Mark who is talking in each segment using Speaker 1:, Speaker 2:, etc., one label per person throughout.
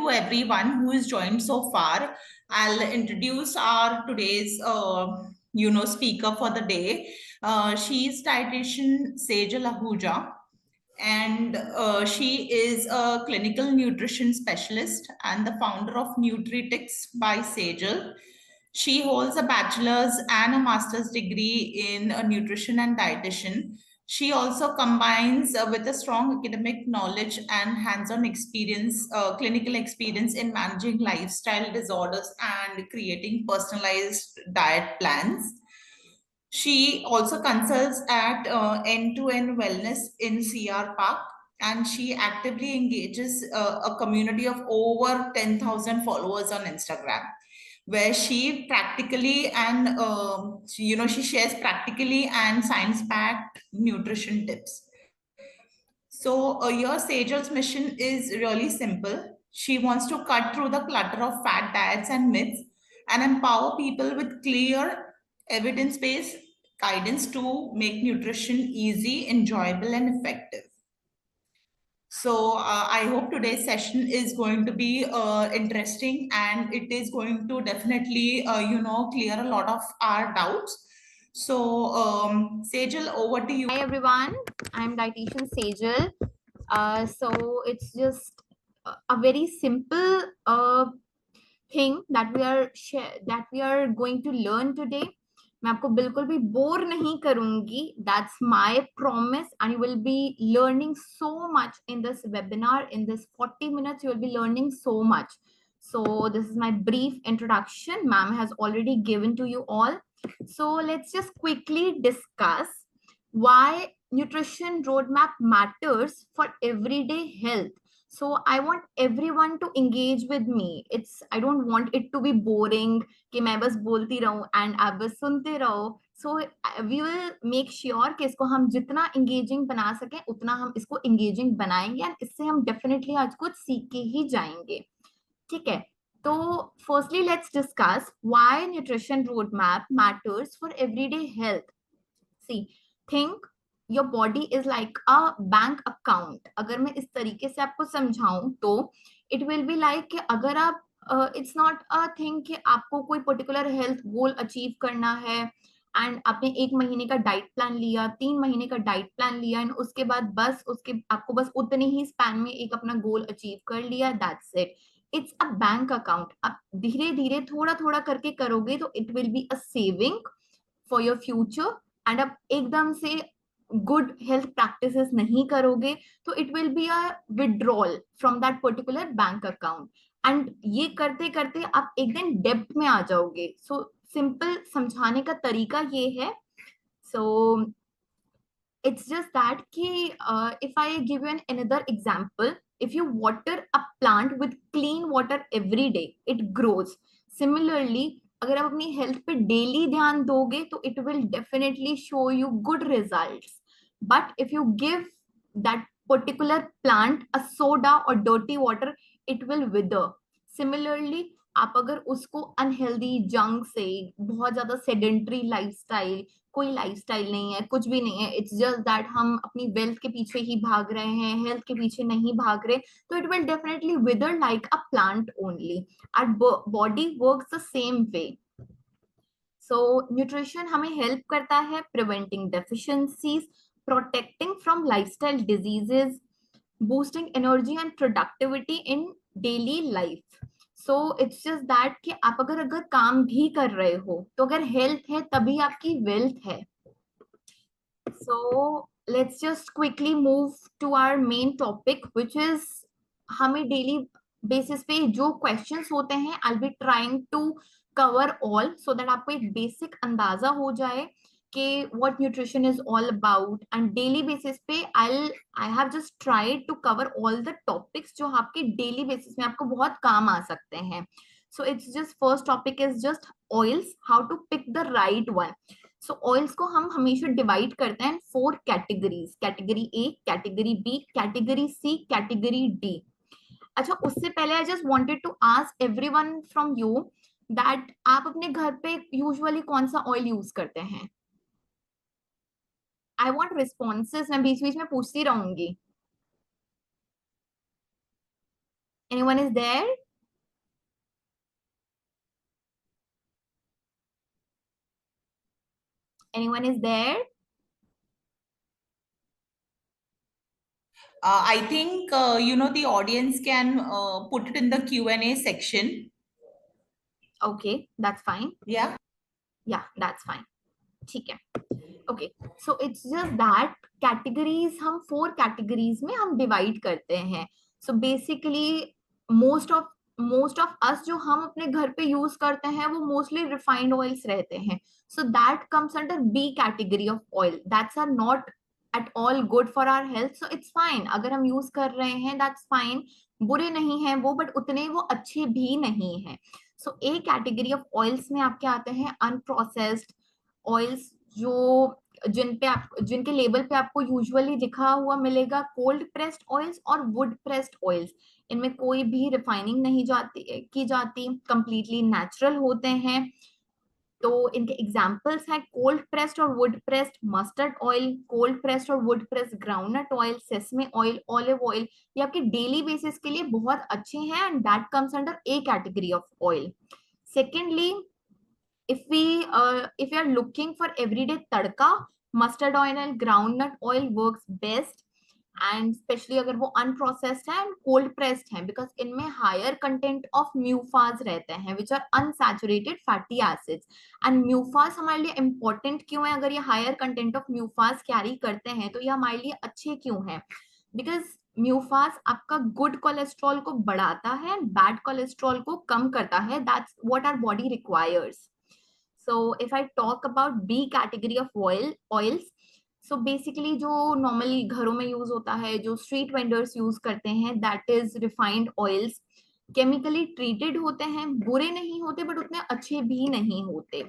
Speaker 1: to everyone who has joined so far. I'll introduce our today's speaker for the day. She's dietitian Sejal Ahuja, and she is a clinical nutrition specialist and the founder of Nutritics by Sejal. She holds a bachelor's and a master's degree in nutrition and dietitian. She also combines with a strong academic knowledge and hands-on experience, clinical experience in managing lifestyle disorders and creating personalized diet plans. She also consults at End-to-End Wellness in CR Park, and she actively engages a community of over 10,000 followers on Instagram, where she practically and she shares practically and science-backed nutrition tips. So your Sejal's mission is really simple. She wants to cut through the clutter of fad diets and myths and empower people with clear evidence-based guidance to make nutrition easy, enjoyable, and effective. So I hope today's session is going to be interesting, and it is going to definitely, clear a lot of our doubts. So Sejal, over to you.
Speaker 2: Hi everyone, I'm dietitian Sejal. So it's just a very simple thing that we are going to learn today. मैं आपको बिल्कुल भी bore नहीं करूंगी. That's my promise, and you will be learning so much in this webinar. In this 40 minutes, you will be learning so much. So this is my brief introduction. Ma'am has already given to you all. So let's just quickly discuss why nutrition roadmap matters for everyday health. So I want everyone to engage with me. I don't want it to be boring कि मैं बस बोलती रहूं and आप बस सुनते रहो. So we will make sure कि इसको हम जितना engaging बना सकें उतना हम इसको engaging बनाएंगे, and इससे हम definitely आज कुछ सीख के ही जाएंगे. ठीक है, तो firstly let's discuss why nutrition roadmap matters for everyday health. See, think your body is like a bank account. अगर मैं इस तरीके से आपको समझाऊं तो it will be like कि अगर आप it's not a thing कि आपको कोई पर्टिकुलर हेल्थ गोल अचीव करना है एंड आपने 1 महीने का डाइट प्लान लिया, 3 महीने का डाइट प्लान लिया एंड उसके बाद बस उसके आपको बस उतने ही स्पैन में एक अपना गोल अचीव कर लिया, that's it. It's a bank account. आप धीरे धीरे थोड़ा थोड़ा करके करोगे तो it will be a saving for your future. And आप एकदम से गुड हेल्थ प्रैक्टिसेस नहीं करोगे तो it will be a withdrawal from that particular bank account. And ये करते करते आप एक दिन डेब्ट में आ जाओगे. सो सिंपल समझाने का तरीका ये है. सो it's just that कि if I give you another example, if you water a plant with clean water every day, it grows. Similarly, अगर आप अपनी हेल्थ पे डेली ध्यान दोगे तो it will definitely show you good results. But if you give that particular plant a soda और dirty water, it will wither. Similarly आप अगर उसको अनहेल्दी जंक से, बहुत ज्यादा सेडेंट्री लाइफस्टाइल, कोई लाइफस्टाइल नहीं है, कुछ भी नहीं है, इट्स जस्ट दैट हम अपनी वेल्थ के पीछे ही भाग रहे हैं, हेल्थ के पीछे नहीं भाग रहे, तो it will definitely wither like a plant only. Our body works the same way. So nutrition हमें हेल्प करता है preventing deficiencies, protecting from lifestyle diseases, boosting energy and productivity in daily life. So it's just that कि आप अगर काम भी कर रहे हो तो अगर हेल्थ है तभी आपकी वेल्थ है. So let's just quickly move to our main topic which is हमें डेली बेसिस पे जो क्वेश्चंस होते हैं I will be trying to cover all so that आपको एक बेसिक अंदाजा हो जाए कि what nutrition is all about. and daily basis पे I have just tried to cover all the topics जो आपके daily basis में आपको बहुत काम आ सकते हैं. so it's just first topic is just oils, how to pick the right one. so oils को हम हमेशा divide करते हैं 4 categories, category A, category B, category C, category D. अच्छा, उससे पहले I just wanted to ask everyone from you that आप अपने घर पे यूजुअली कौन सा ऑयल यूज करते हैं. I want responses. मैं बीच बीच में पूछती रहूंगी. Anyone is there? Anyone is there?
Speaker 1: I think the audience can put it in the Q&A section.
Speaker 2: Okay, that's fine.
Speaker 1: Yeah.
Speaker 2: Yeah, that's fine. ठीक है. Okay, so it's just that categories हम 4 categories में हम divide करते हैं. So basically most of us जो हम अपने घर पे यूज करते हैं वो मोस्टली रिफाइंड ऑयल्स रहते हैं. So that comes under B category of oil. That's are not at all good for our health. So it's fine अगर हम यूज कर रहे हैं, दैट्स फाइन. बुरे नहीं हैं वो, बट उतने वो अच्छे भी नहीं है. सो ए कैटेगरी ऑफ ऑयल्स में आपके आते हैं अनप्रोसेस्ड ऑयल्स, जो जिनके लेबल पे आपको यूजुअली लिखा हुआ मिलेगा कोल्ड प्रेस्ड ऑयल्स और वुड प्रेस्ड ऑयल्स. इनमें कोई भी रिफाइनिंग नहीं की जाती, कंप्लीटली नेचुरल होते हैं. तो इनके एग्जांपल्स हैं कोल्ड प्रेस्ड और wood pressed mustard oil, cold pressed और wood pressed groundnut oil, sesame oil, olive oil. ये आपके डेली बेसिस के लिए बहुत अच्छे हैं and that comes under A category of oil. Secondly, if we are looking for everyday tadka, mustard oil and groundnut oil works best. And specially अगर वो unprocessed है एंड कोल्ड प्रेस्ड है, because इनमें हायर कंटेंट ऑफ म्यूफाज रहते हैं which are unsaturated fatty acids. And MUFAs हमारे लिए important क्यों है? अगर ये higher content of MUFAs carry करते हैं तो ये हमारे लिए अच्छे क्यों हैं? बिकॉज म्यूफास आपका गुड कोलेस्ट्रॉल को बढ़ाता है, बैड कोलेस्ट्रॉल को कम करता है. That's what our body requires. So if I talk about B category of oils, so basically जो नॉर्मली घरों में यूज होता है, जो स्ट्रीट वेंडर्स यूज करते हैं, that is refined oils. Chemically treated होते हैं, बुरे नहीं होते बट उतने अच्छे भी नहीं होते.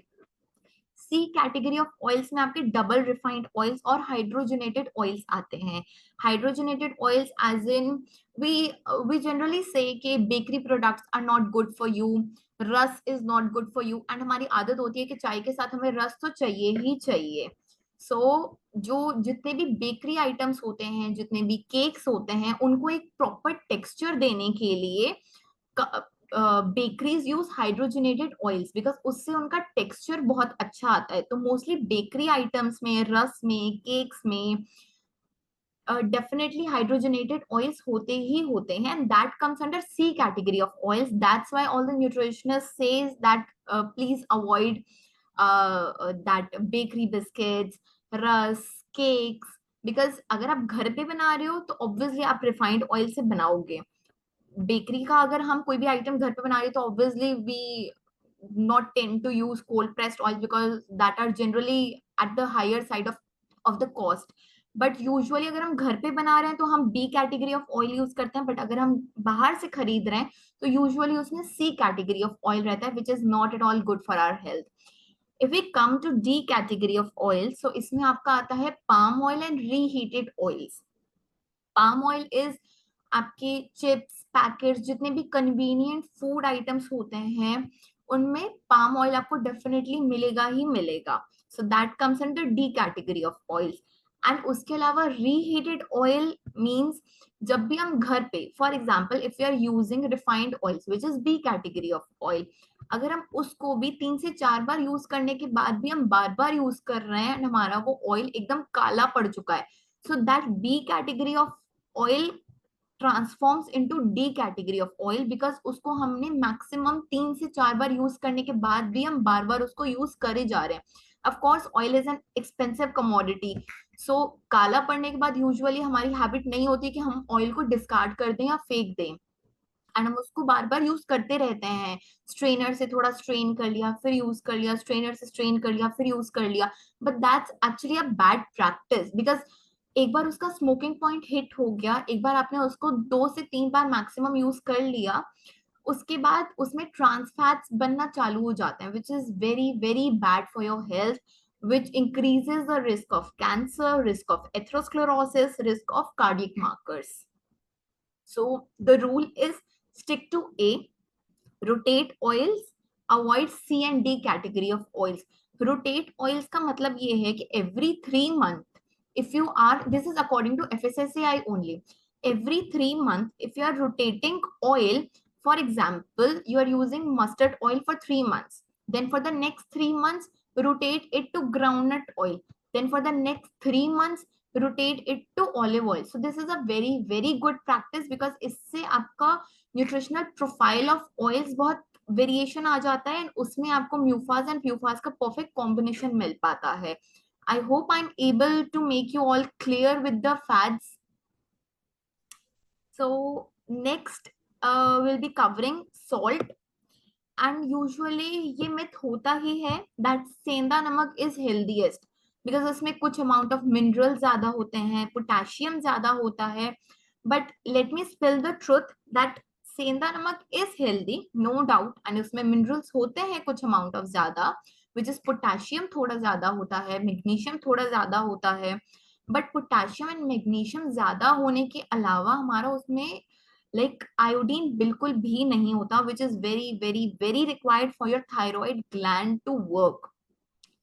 Speaker 2: सी कैटेगरी ऑफ ऑयल्स में आपके डबल रिफाइंड ऑयल्स और हाइड्रोजनेटेड ऑयल्स आते हैं. Hydrogenated oils as in we we generally say कि bakery products are not good for you, rusk is not good for you. And हमारी आदत होती है कि चाय के साथ हमें रस तो चाहिए ही चाहिए. सो जो जितने भी बेकरी आइटम्स होते हैं, जितने भी केक्स होते हैं, उनको एक प्रॉपर टेक्सचर देने के लिए bakeries use hydrogenated oils, because उससे उनका टेक्सचर बहुत अच्छा आता है. तो मोस्टली बेकरी आइटम्स में, रस में, केक्स में डेफिनेटली हाइड्रोजनेटेड ऑयल्स होते ही होते हैं, and that comes under C category of oils. That's why all the nutritionist says that please avoid that bakery biscuits, rusk, cakes. Because अगर आप घर पे बना रहे हो तो ऑब्वियसली आप रिफाइंड ऑयल से बनाओगे. बेकरी का अगर हम कोई भी आइटम घर पे बना रहे हैं तो obviously we not tend to use cold pressed oil because that are generally at the higher side of the cost. But usually अगर हम घर पे बना रहे हैं तो हम B category of oil use करते हैं, बट अगर हम बाहर से खरीद रहे हैं तो यूजुअली उसमें सी कैटेगरी ऑफ ऑयल रहता है which is not at all good for our health. If we come to D category of oil, so इसमें आपका आता है palm oil and reheated oils. Palm oil is आपके चिप्स, पैकेट्स, जितने भी convenient food items होते हैं उनमें पाम ऑयल आपको डेफिनेटली मिलेगा ही मिलेगा. सो that comes under D category of oils. And उसके अलावा रीहीटेड ऑयल मींस जब भी हम घर पे, for example if you are using refined oils which is B category of oil, अगर हम उसको भी 3 से 4 बार यूज करने के बाद भी हम बार बार यूज कर रहे हैं and हमारा वो ऑयल एकदम काला पड़ चुका है, so that B category of oil transforms into D category of oil, because उसको हमने मैक्सिमम 3 से 4 बार यूज करने के बाद भी हम बार बार उसको यूज करे जा रहे हैं. Of course oil is an expensive commodity. So काला पड़ने के बाद यूजुअली हमारी हैबिट नहीं होती कि हम ऑयल को डिस्कार्ड कर दें या फेंक दें, एंड हम उसको बार बार यूज करते रहते हैं. स्ट्रेनर से थोड़ा स्ट्रेन कर लिया, फिर यूज कर लिया, स्ट्रेनर से स्ट्रेन कर लिया, फिर यूज कर लिया. But that's actually a bad practice, because एक बार उसका स्मोकिंग पॉइंट हिट हो गया, एक बार आपने उसको 2 से 3 बार मैक्सिमम यूज कर लिया, उसके बाद उसमें ट्रांस फैट्स बनना चालू हो जाते हैं विच is very very bad for your health, which increases the risk of cancer, risk of atherosclerosis, risk of cardiac markers. So the rule is stick to A, rotate oils, avoid C and D category of oils. Rotate oils का मतलब ये है कि every 3 month, if you are, this is according to FSSAI only, every 3 months, if you are rotating oil, for example, you are using mustard oil for 3 months, then for the next 3 months, rotate it to groundnut oil, then for the next 3 months, rotate it to olive oil. So this is a very very good practice, because इससे आपका nutritional profile of oils बहुत variation आ जाता है, and उसमें आपको म्यूफाज and प्यूफाज का perfect combination मिल पाता है. I hope I'm able to make you all clear with the fads. So next, we'll be covering salt. And usually ये myth होता ही है that सेंधा नमक is healthiest, because उसमें कुछ amount of minerals ज्यादा होते हैं, potassium ज्यादा होता है. But let me spill the truth that sendha नमक is healthy, no doubt, and उसमें minerals होते हैं कुछ amount of ज्यादा, which is potassium थोड़ा ज्यादा होता है, magnesium थोड़ा ज्यादा होता है. But potassium and magnesium ज्यादा होने के अलावा हमारा उसमें लाइक आयोडीन बिल्कुल भी नहीं होता, which is very very very required for your thyroid gland to work.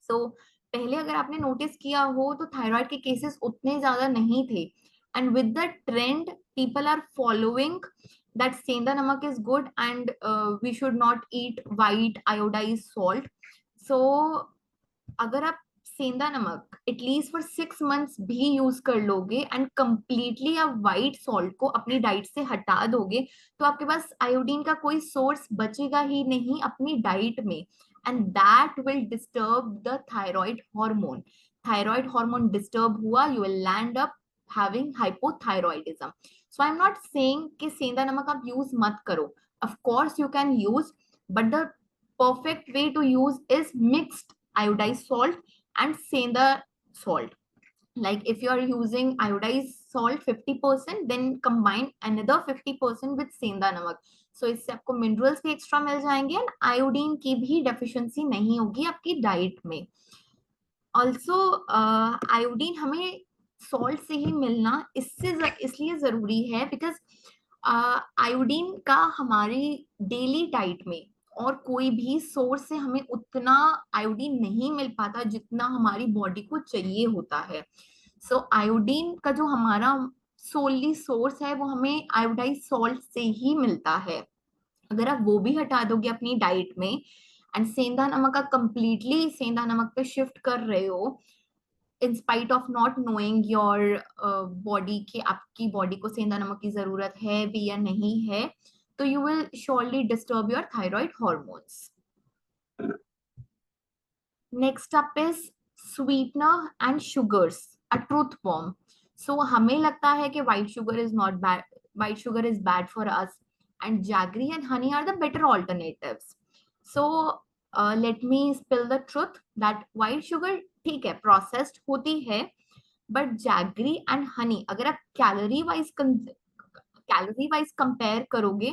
Speaker 2: So पहले अगर आपने नोटिस किया हो तो थायराइड के केसेस उतने ज्यादा नहीं थे, and with the trend people are following that sendha नमक is good, and we should not eat white iodized salt. So अगर आप सेंधा नमक एटलीस्ट फॉर 6 मंथ्स भी यूज कर लोगे एंड कंप्लीटली आप व्हाइट सॉल्ट को अपनी डाइट से हटा दोगे, तो आपके पास आयोडीन का कोई सोर्स बचेगा ही नहीं अपनी डाइट में, and that will disturb the thyroid hormone disturb हुआ, you will land up having hypothyroidism. So I am not saying कि सेंधा नमक आप यूज मत करो, of course you can use, but the perfect way to use is mixed iodized salt and senda salt. Like if you are using iodized salt 50%, then combine another 50% with सेंधा नमक. So इससे आपको minerals भी extra मिल जाएंगे and iodine की भी deficiency नहीं होगी आपकी डाइट में. ऑल्सो आयोडीन हमें सॉल्ट से ही मिलना इसलिए जरूरी है बिकॉज आयोडीन का हमारी डेली डाइट में और कोई भी सोर्स से हमें उतना आयोडीन नहीं मिल पाता जितना हमारी बॉडी को चाहिए होता है. सो आयोडीन का जो हमारा सोली सोर्स है वो हमें आयोडाइज सॉल्ट से ही मिलता है. अगर आप वो भी हटा दोगे अपनी डाइट में एंड सेंधा नमक का कंप्लीटली सेंधा नमक पे शिफ्ट कर रहे हो, in spite of not knowing your body कि आपकी बॉडी को सेंधा नमक की जरूरत है भी या नहीं है, तो you will surely disturb your thyroid hormones. Next up is sweetener and sugars, a truth bomb. So हमें लगता है कि white sugar is not bad, white sugar is bad for us, and jaggery and honey are the better alternatives. So let me spill the truth that white sugar ठीक है processed होती है, but jaggery and Honey अगर आप calorie wise compare करोगे,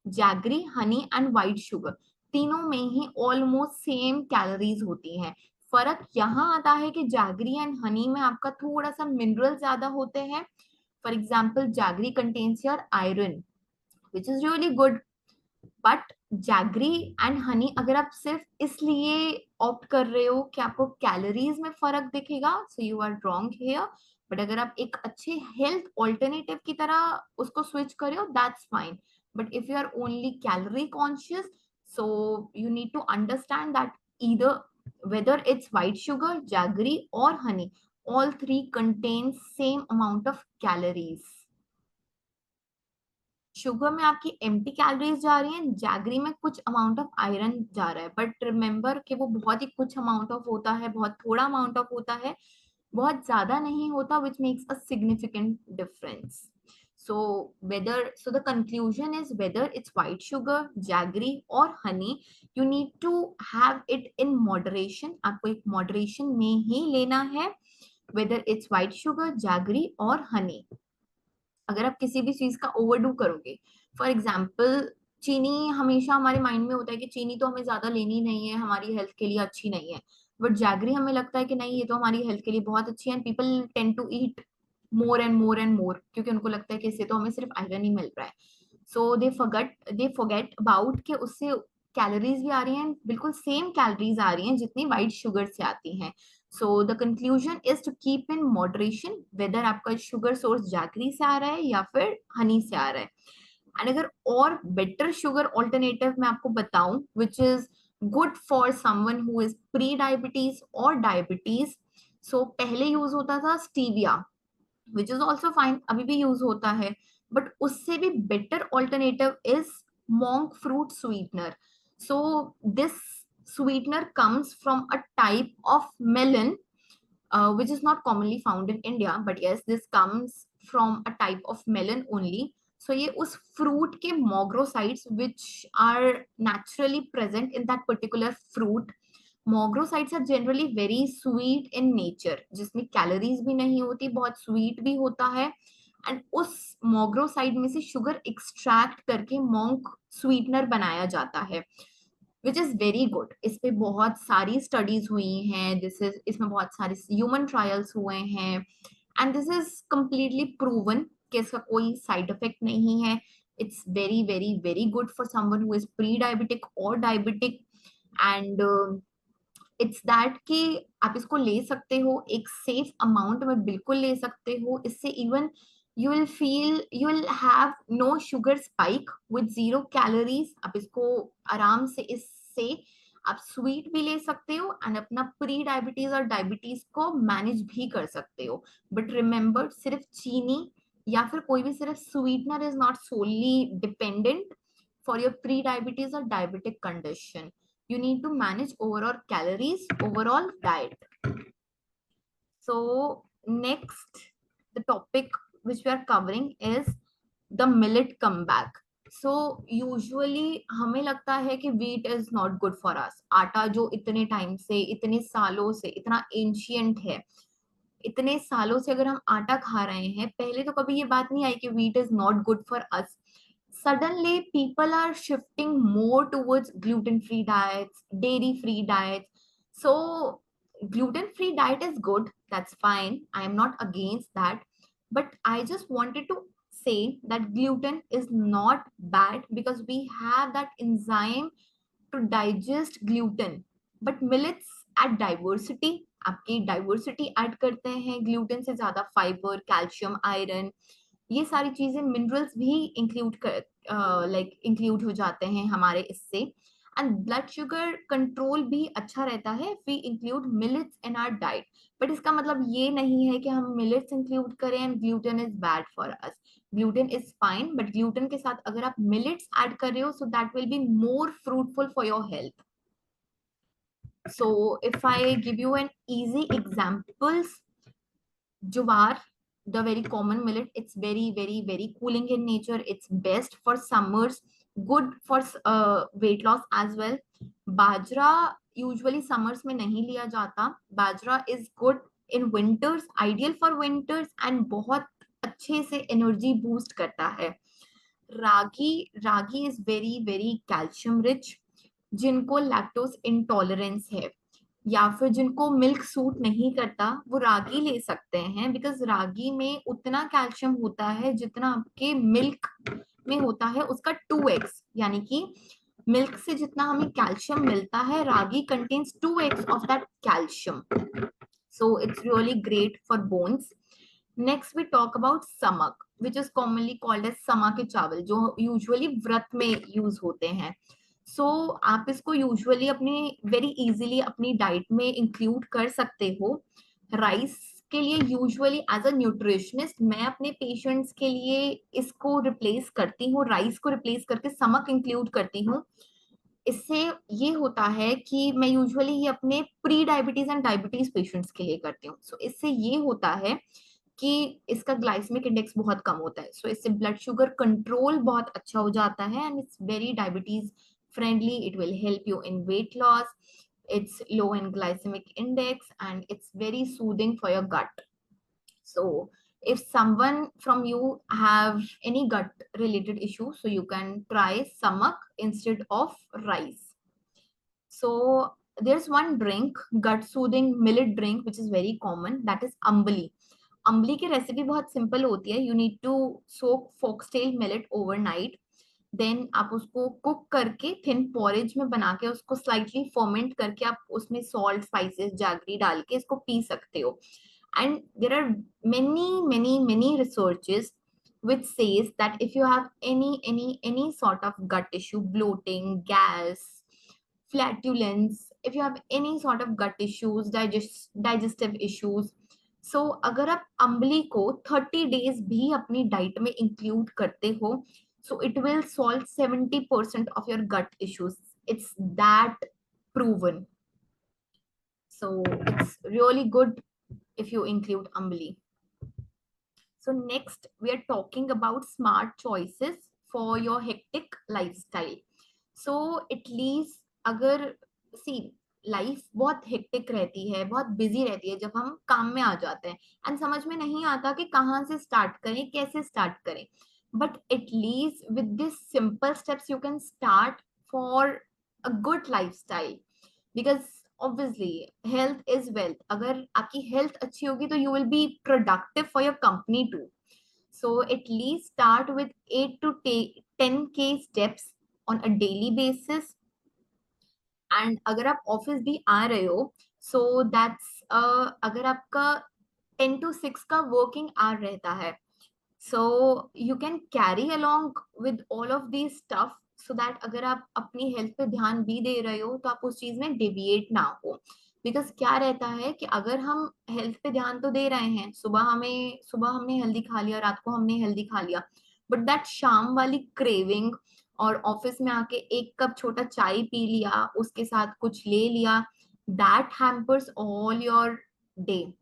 Speaker 2: jaggery honey and white sugar तीनों में ही almost same calories होती हैं. फर्क यहाँ आता है कि जैगरी एंड हनी में आपका थोड़ा सा मिनरल ज्यादा होते हैं. For example jaggery contains your iron which is really good, but jaggery and Honey अगर आप सिर्फ इसलिए ऑप्ट कर रहे हो कि आपको कैलोरीज में फर्क दिखेगा, so you are wrong here. But अगर आप एक अच्छे हेल्थ ऑल्टरनेटिव की तरह उसको स्विच कर रहे हो, that's fine. But if you are only calorie conscious, so you need to understand that either whether it's white sugar, jaggery or honey, all three contain same amount of calories. Sugar में आपकी empty calories जा रही हैं, jaggery में कुछ amount of iron जा रहा है, बट रिमेंबर कि वो बहुत ही कुछ अमाउंट ऑफ होता है, बहुत थोड़ा अमाउंट ऑफ होता है, बहुत ज्यादा नहीं होता, which makes a significant difference. So so the conclusion is whether it's white sugar, jaggery or honey, you need to have it in moderation. आपको एक moderation में ही लेना है, whether it's white sugar, jaggery or honey. अगर आप किसी भी चीज का ओवरडू करोगे, फॉर एग्जाम्पल चीनी, हमेशा हमारे माइंड में होता है कि चीनी तो हमें ज्यादा लेनी नहीं है, हमारी हेल्थ के लिए अच्छी नहीं है, बट जैगरी हमें लगता है कि नहीं ये तो हमारी हेल्थ के लिए बहुत अच्छी है, and people tend to eat more and more and more, क्योंकि उनको लगता है कि इससे तो हमें सिर्फ आयरन ही मिल रहा है. सो दे फॉरगेट अबाउट कि उससे कैलोरीज भी आ रही हैं, बिल्कुल सेम कैलोरीज आ रही हैं जितनी वाइट शुगर से आती हैं. So the conclusion is to keep in moderation, whether आपका शुगर सोर्स जैगरी से आ रहा है या फिर हनी से आ रहा है. एंड अगर और बेटर शुगर ऑल्टरनेटिव मैं आपको बताऊं which is good for someone who is pre diabetes और डायबिटीज, सो पहले यूज होता था stevia which is also fine, अभी भी यूज होता है, बट उससे भी better alternative is monk fruit sweetener. So this sweetener comes from a type of melon which is not commonly found in India, but yes, this comes from a type of melon only. So ये उस fruit के mogrocytes which are naturally present in that particular fruit. Mogrocytes are generally very sweet in nature, जिसमें calories भी नहीं होती, बहुत sweet भी होता है. एंड उस मोग्रोसाइड में से शुगर एक्सट्रैक्ट करके मोंक स्वीटनर बनाया जाता है, विच इज वेरी गुड. इस पे बहुत सारी स्टडीज हुई हैं, दिस इज इसमें बहुत सारे ह्यूमन ट्रायल्स हुए हैं, and this is completely proven कि इसका कोई साइड इफेक्ट नहीं है. It's very very very good for someone who is pre diabetic और डायबिटिक. एंड इट्स दैट कि आप इसको ले सकते हो एक सेफ अमाउंट में, बिल्कुल ले सकते हो. इससे even you will have no sugar spike with 0 calories. आप इसको आराम से इससे आप स्वीट भी ले सकते हो एंड अपना प्री डायबिटीज और डायबिटीज को मैनेज भी कर सकते हो. बट रिमेंबर, सिर्फ चीनी या फिर कोई भी सिर्फ sweetener is not solely dependent for your prediabetes और diabetic condition. You need to manage overall calories, overall diet. So next, the topic which we are covering is the millet comeback. So usually हमें लगता है कि wheat is not good for us. आटा जो इतने time से, इतने सालों से, इतना ancient है, इतने सालों से अगर हम आटा खा रहे हैं, पहले तो कभी ये बात नहीं आई कि wheat is not good for us. Suddenly people are shifting more towards gluten free diets, dairy free diets. So gluten free diet is good, that's fine, I am not against that, but I just wanted to say that gluten is not bad because we have that enzyme to digest gluten. But millets add diversity, आपकी diversity add करते हैं, gluten से ज्यादा fibre, calcium, iron, ये सारी चीजें, minerals भी include कर इंक्लूड हो जाते हैं हमारे इससे. एंड ब्लड शुगर कंट्रोल भी अच्छा रहता है we include millets in our diet. But इसका मतलब ये नहीं है कि हम मिलेट्स इंक्लूड करें and gluten is bad for us. Gluten is fine, but gluten के साथ अगर आप मिलेट्स ऐड कर रहे हो, so that will be more fruitful for your health. So if I give you an easy examples, jowar, the very common millet, it's very very very cooling in nature, it's best for summers, good for weight loss as well. Bajra usually summers में नहीं लिया जाता. Bajra is good in winters, ideal for winters, and बहुत अच्छे से energy boost करता है. Ragi is very very calcium rich. जिनको लैक्टोज इंटॉलरेंस है या फिर जिनको मिल्क सूट नहीं करता, वो रागी ले सकते हैं, बिकॉज रागी में उतना कैल्शियम होता है जितना आपके मिल्क में होता है उसका 2x. यानी कि मिल्क से जितना हमें कैल्शियम मिलता है, ragi contains 2x of that calcium. So it's really great for bones. Next we talk about samak, which is commonly called as समा के चावल, जो यूजुअली व्रत में यूज होते हैं. सो आप इसको यूजुअली अपने वेरी इजीली अपनी डाइट में इंक्लूड कर सकते हो. राइस के लिए यूजुअली एज अ न्यूट्रिशनिस्ट मैं अपने पेशेंट्स के लिए इसको रिप्लेस करती हूँ, राइस को रिप्लेस करके समक इंक्लूड करती हूँ. इससे ये होता है कि मैं यूजुअली ये अपने pre diabetes and diabetes patients के लिए करती हूँ. सो इससे ये होता है कि इसका ग्लाइसेमिक इंडेक्स बहुत कम होता है. सो इससे ब्लड शुगर कंट्रोल बहुत अच्छा हो जाता है and it's very diabetes friendly. It will help you in weight loss. It's low in glycemic index and it's very soothing for your gut. So if someone from you have any gut related issue, so you can try samak instead of rice. So there's one drink, gut soothing millet drink, which is very common, that is ambali. Ambali की recipe बहुत simple होती है. You need to soak foxtail millet overnight. Then आप उसको cook करके thin porridge में बना के उसको स्लाइटली फर्मेंट करके आप उसमें सॉल्ट स्पाइसेस जैगरी डाल के इसको पी सकते हो. And there are many researches which says that if you have any sort of gut issue, bloating, gas, flatulence, if you have any sort of gut issues, digestive issues, so अगर आप अम्बली को 30 days भी अपनी diet में include करते हो, so it will solve 70% of your gut issues. It's that proven. So it's really good if you include Ambali. So next we are talking about smart choices for your hectic lifestyle. So at least अगर see life बहुत hectic रहती है, बहुत busy रहती है जब हम काम में आ जाते हैं एंड समझ में नहीं आता कि कहाँ से स्टार्ट करें, कैसे स्टार्ट करें. But at least with this simple steps you can start for a good lifestyle. Because obviously health is wealth. अगर आपकी हेल्थ अच्छी होगी तो you will be productive for your company too. So at least start with 8 to 10K steps on a daily basis. And अगर आप office भी आ रहे हो, so that's अगर आपका 10 to 6 का वर्किंग आवर रहता है, so you can carry along with all of these stuff so that अगर आप अपनी हेल्थ पे ध्यान भी दे रहे हो तो आप उस चीज में डेविएट ना हो. बिकॉज क्या रहता है कि अगर हम हेल्थ पे ध्यान तो दे रहे हैं, सुबह हमने हेल्दी खा लिया, रात को हमने हेल्दी खा लिया, बट दैट शाम वाली क्रेविंग और ऑफिस में आके एक कप छोटा चाय पी लिया, उसके साथ कुछ ले लिया, that hampers all your day.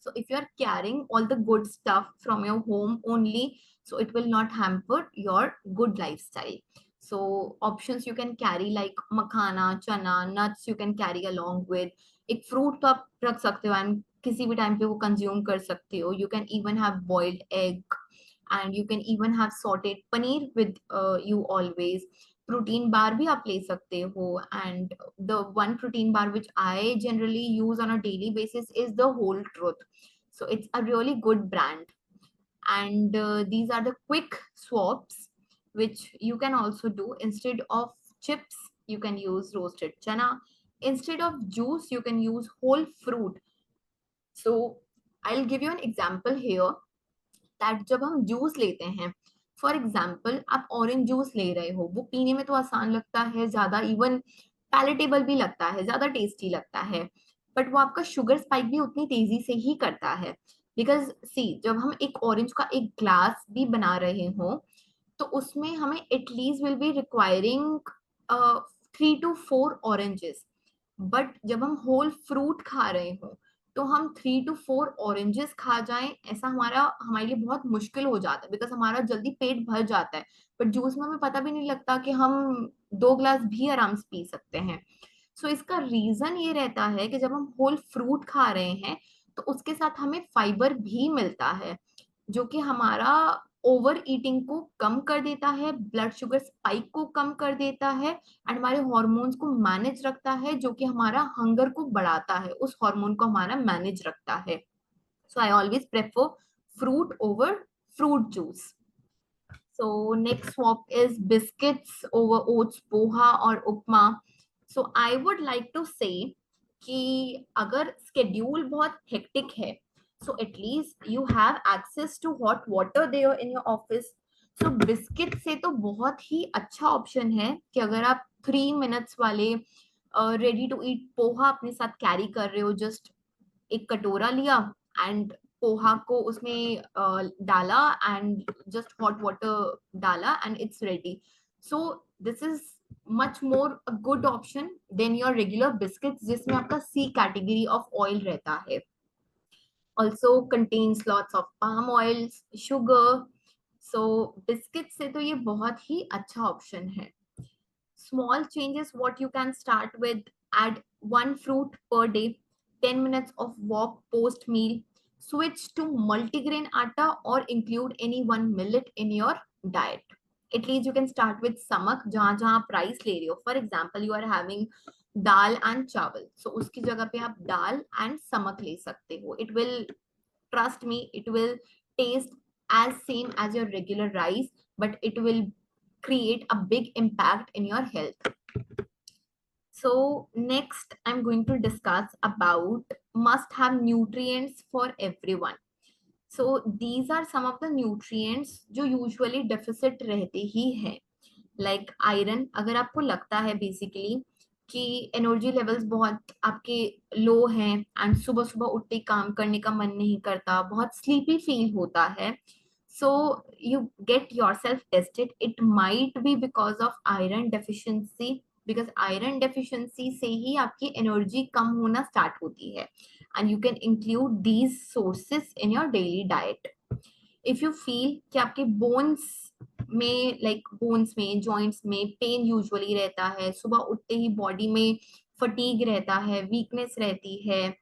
Speaker 2: So if you are carrying all the good stuff from your home only, so it will not hamper your good lifestyle. So options you can carry like makhana, chana, nuts you can carry along with. एक fruit तो आप रख सकते हो and किसी भी time पे वो consume कर सकते हो. You can even have boiled egg and you can even have sauteed paneer with you always. Protein bar भी आप ले सकते हो and the one protein bar which I generally use on a daily basis is the whole truth. So it's a really good brand. And these are the quick swaps which you can also do. Instead of chips you can use roasted chana. Instead of juice you can use whole fruit. So I'll give you an example here that जब हम juice लेते हैं, for example आप orange juice ले रहे हो, वो पीने में तो आसान लगता है, ज्यादा इवन पैलेटेबल भी लगता है, ज्यादा टेस्टी लगता है, बट वो आपका शुगर स्पाइक भी उतनी तेजी से ही करता है. बिकॉज सी जब हम एक ऑरेंज का एक ग्लास भी बना रहे हो तो उसमें हमें at least will be requiring 3 to 4 oranges. But जब हम होल फ्रूट खा रहे हो तो हम 3 to 4 ऑरेंजेस खा जाएं, ऐसा हमारे लिए बहुत मुश्किल हो जाता है बिकॉज हमारा जल्दी पेट भर जाता है. बट जूस में हमें पता भी नहीं लगता कि हम 2 ग्लास भी आराम से पी सकते हैं. सो इसका रीजन ये रहता है कि जब हम होल फ्रूट खा रहे हैं तो उसके साथ हमें फाइबर भी मिलता है जो कि हमारा ओवर ईटिंग को कम कर देता है, ब्लड शुगर स्पाइक को कम कर देता है एंड हमारे हॉर्मोन्स को मैनेज रखता है, जो कि हमारा हंगर को बढ़ाता है, उस हार्मोन को हमारा मैनेज रखता है. So I always prefer fruit over fruit juice. So next swap is biscuits over oats, poha or upma. So I would like to say कि अगर schedule बहुत hectic है, so at least you have access to hot water there in your office. So biscuit से तो बहुत ही अच्छा option है कि अगर आप 3 minutes वाले ready to eat पोहा अपने साथ carry कर रहे हो, just एक कटोरा लिया एंड पोहा को उसमें डाला एंड जस्ट हॉट वाटर डाला and it's ready. So this is much more a good option than your regular biscuits जिसमें आपका सी कैटेगरी ऑफ ऑयल रहता है. Also contains lots of palm oil, sugar. So biscuit से तो ये बहुत ही अच्छा ऑप्शन है. Small changes what you can start with: add one fruit per day, 10 minutes of walk post meal, switch to multigrain atta or include any one millet in your diet. At least you can start with samak जहाँ जहाँ आप rice ले रहे हो. For example, you are having dal and chawal, so उसकी जगह पे आप dal and samak ले सकते हो. It will, trust me, it will taste as same as your regular rice, but it will create a big impact in your health. So next I'm going to discuss about must have nutrients for everyone. So these are some of the nutrients जो usually deficit रहते ही हैं. Like iron, अगर आपको लगता है basically कि energy levels बहुत आपके लो हैं एंड सुबह सुबह उठते ही काम करने का मन नहीं करता, बहुत स्लीपी फील होता है, so you get your self tested. It might B because of iron deficiency, because iron deficiency से ही आपकी एनर्जी कम होना स्टार्ट होती है. And you can include these sources in your daily diet. If you feel कि आपके bones में, like bones में, joints में पेन यूजुअली रहता है, सुबह उठते ही बॉडी में फटीग रहता है, वीकनेस रहती है,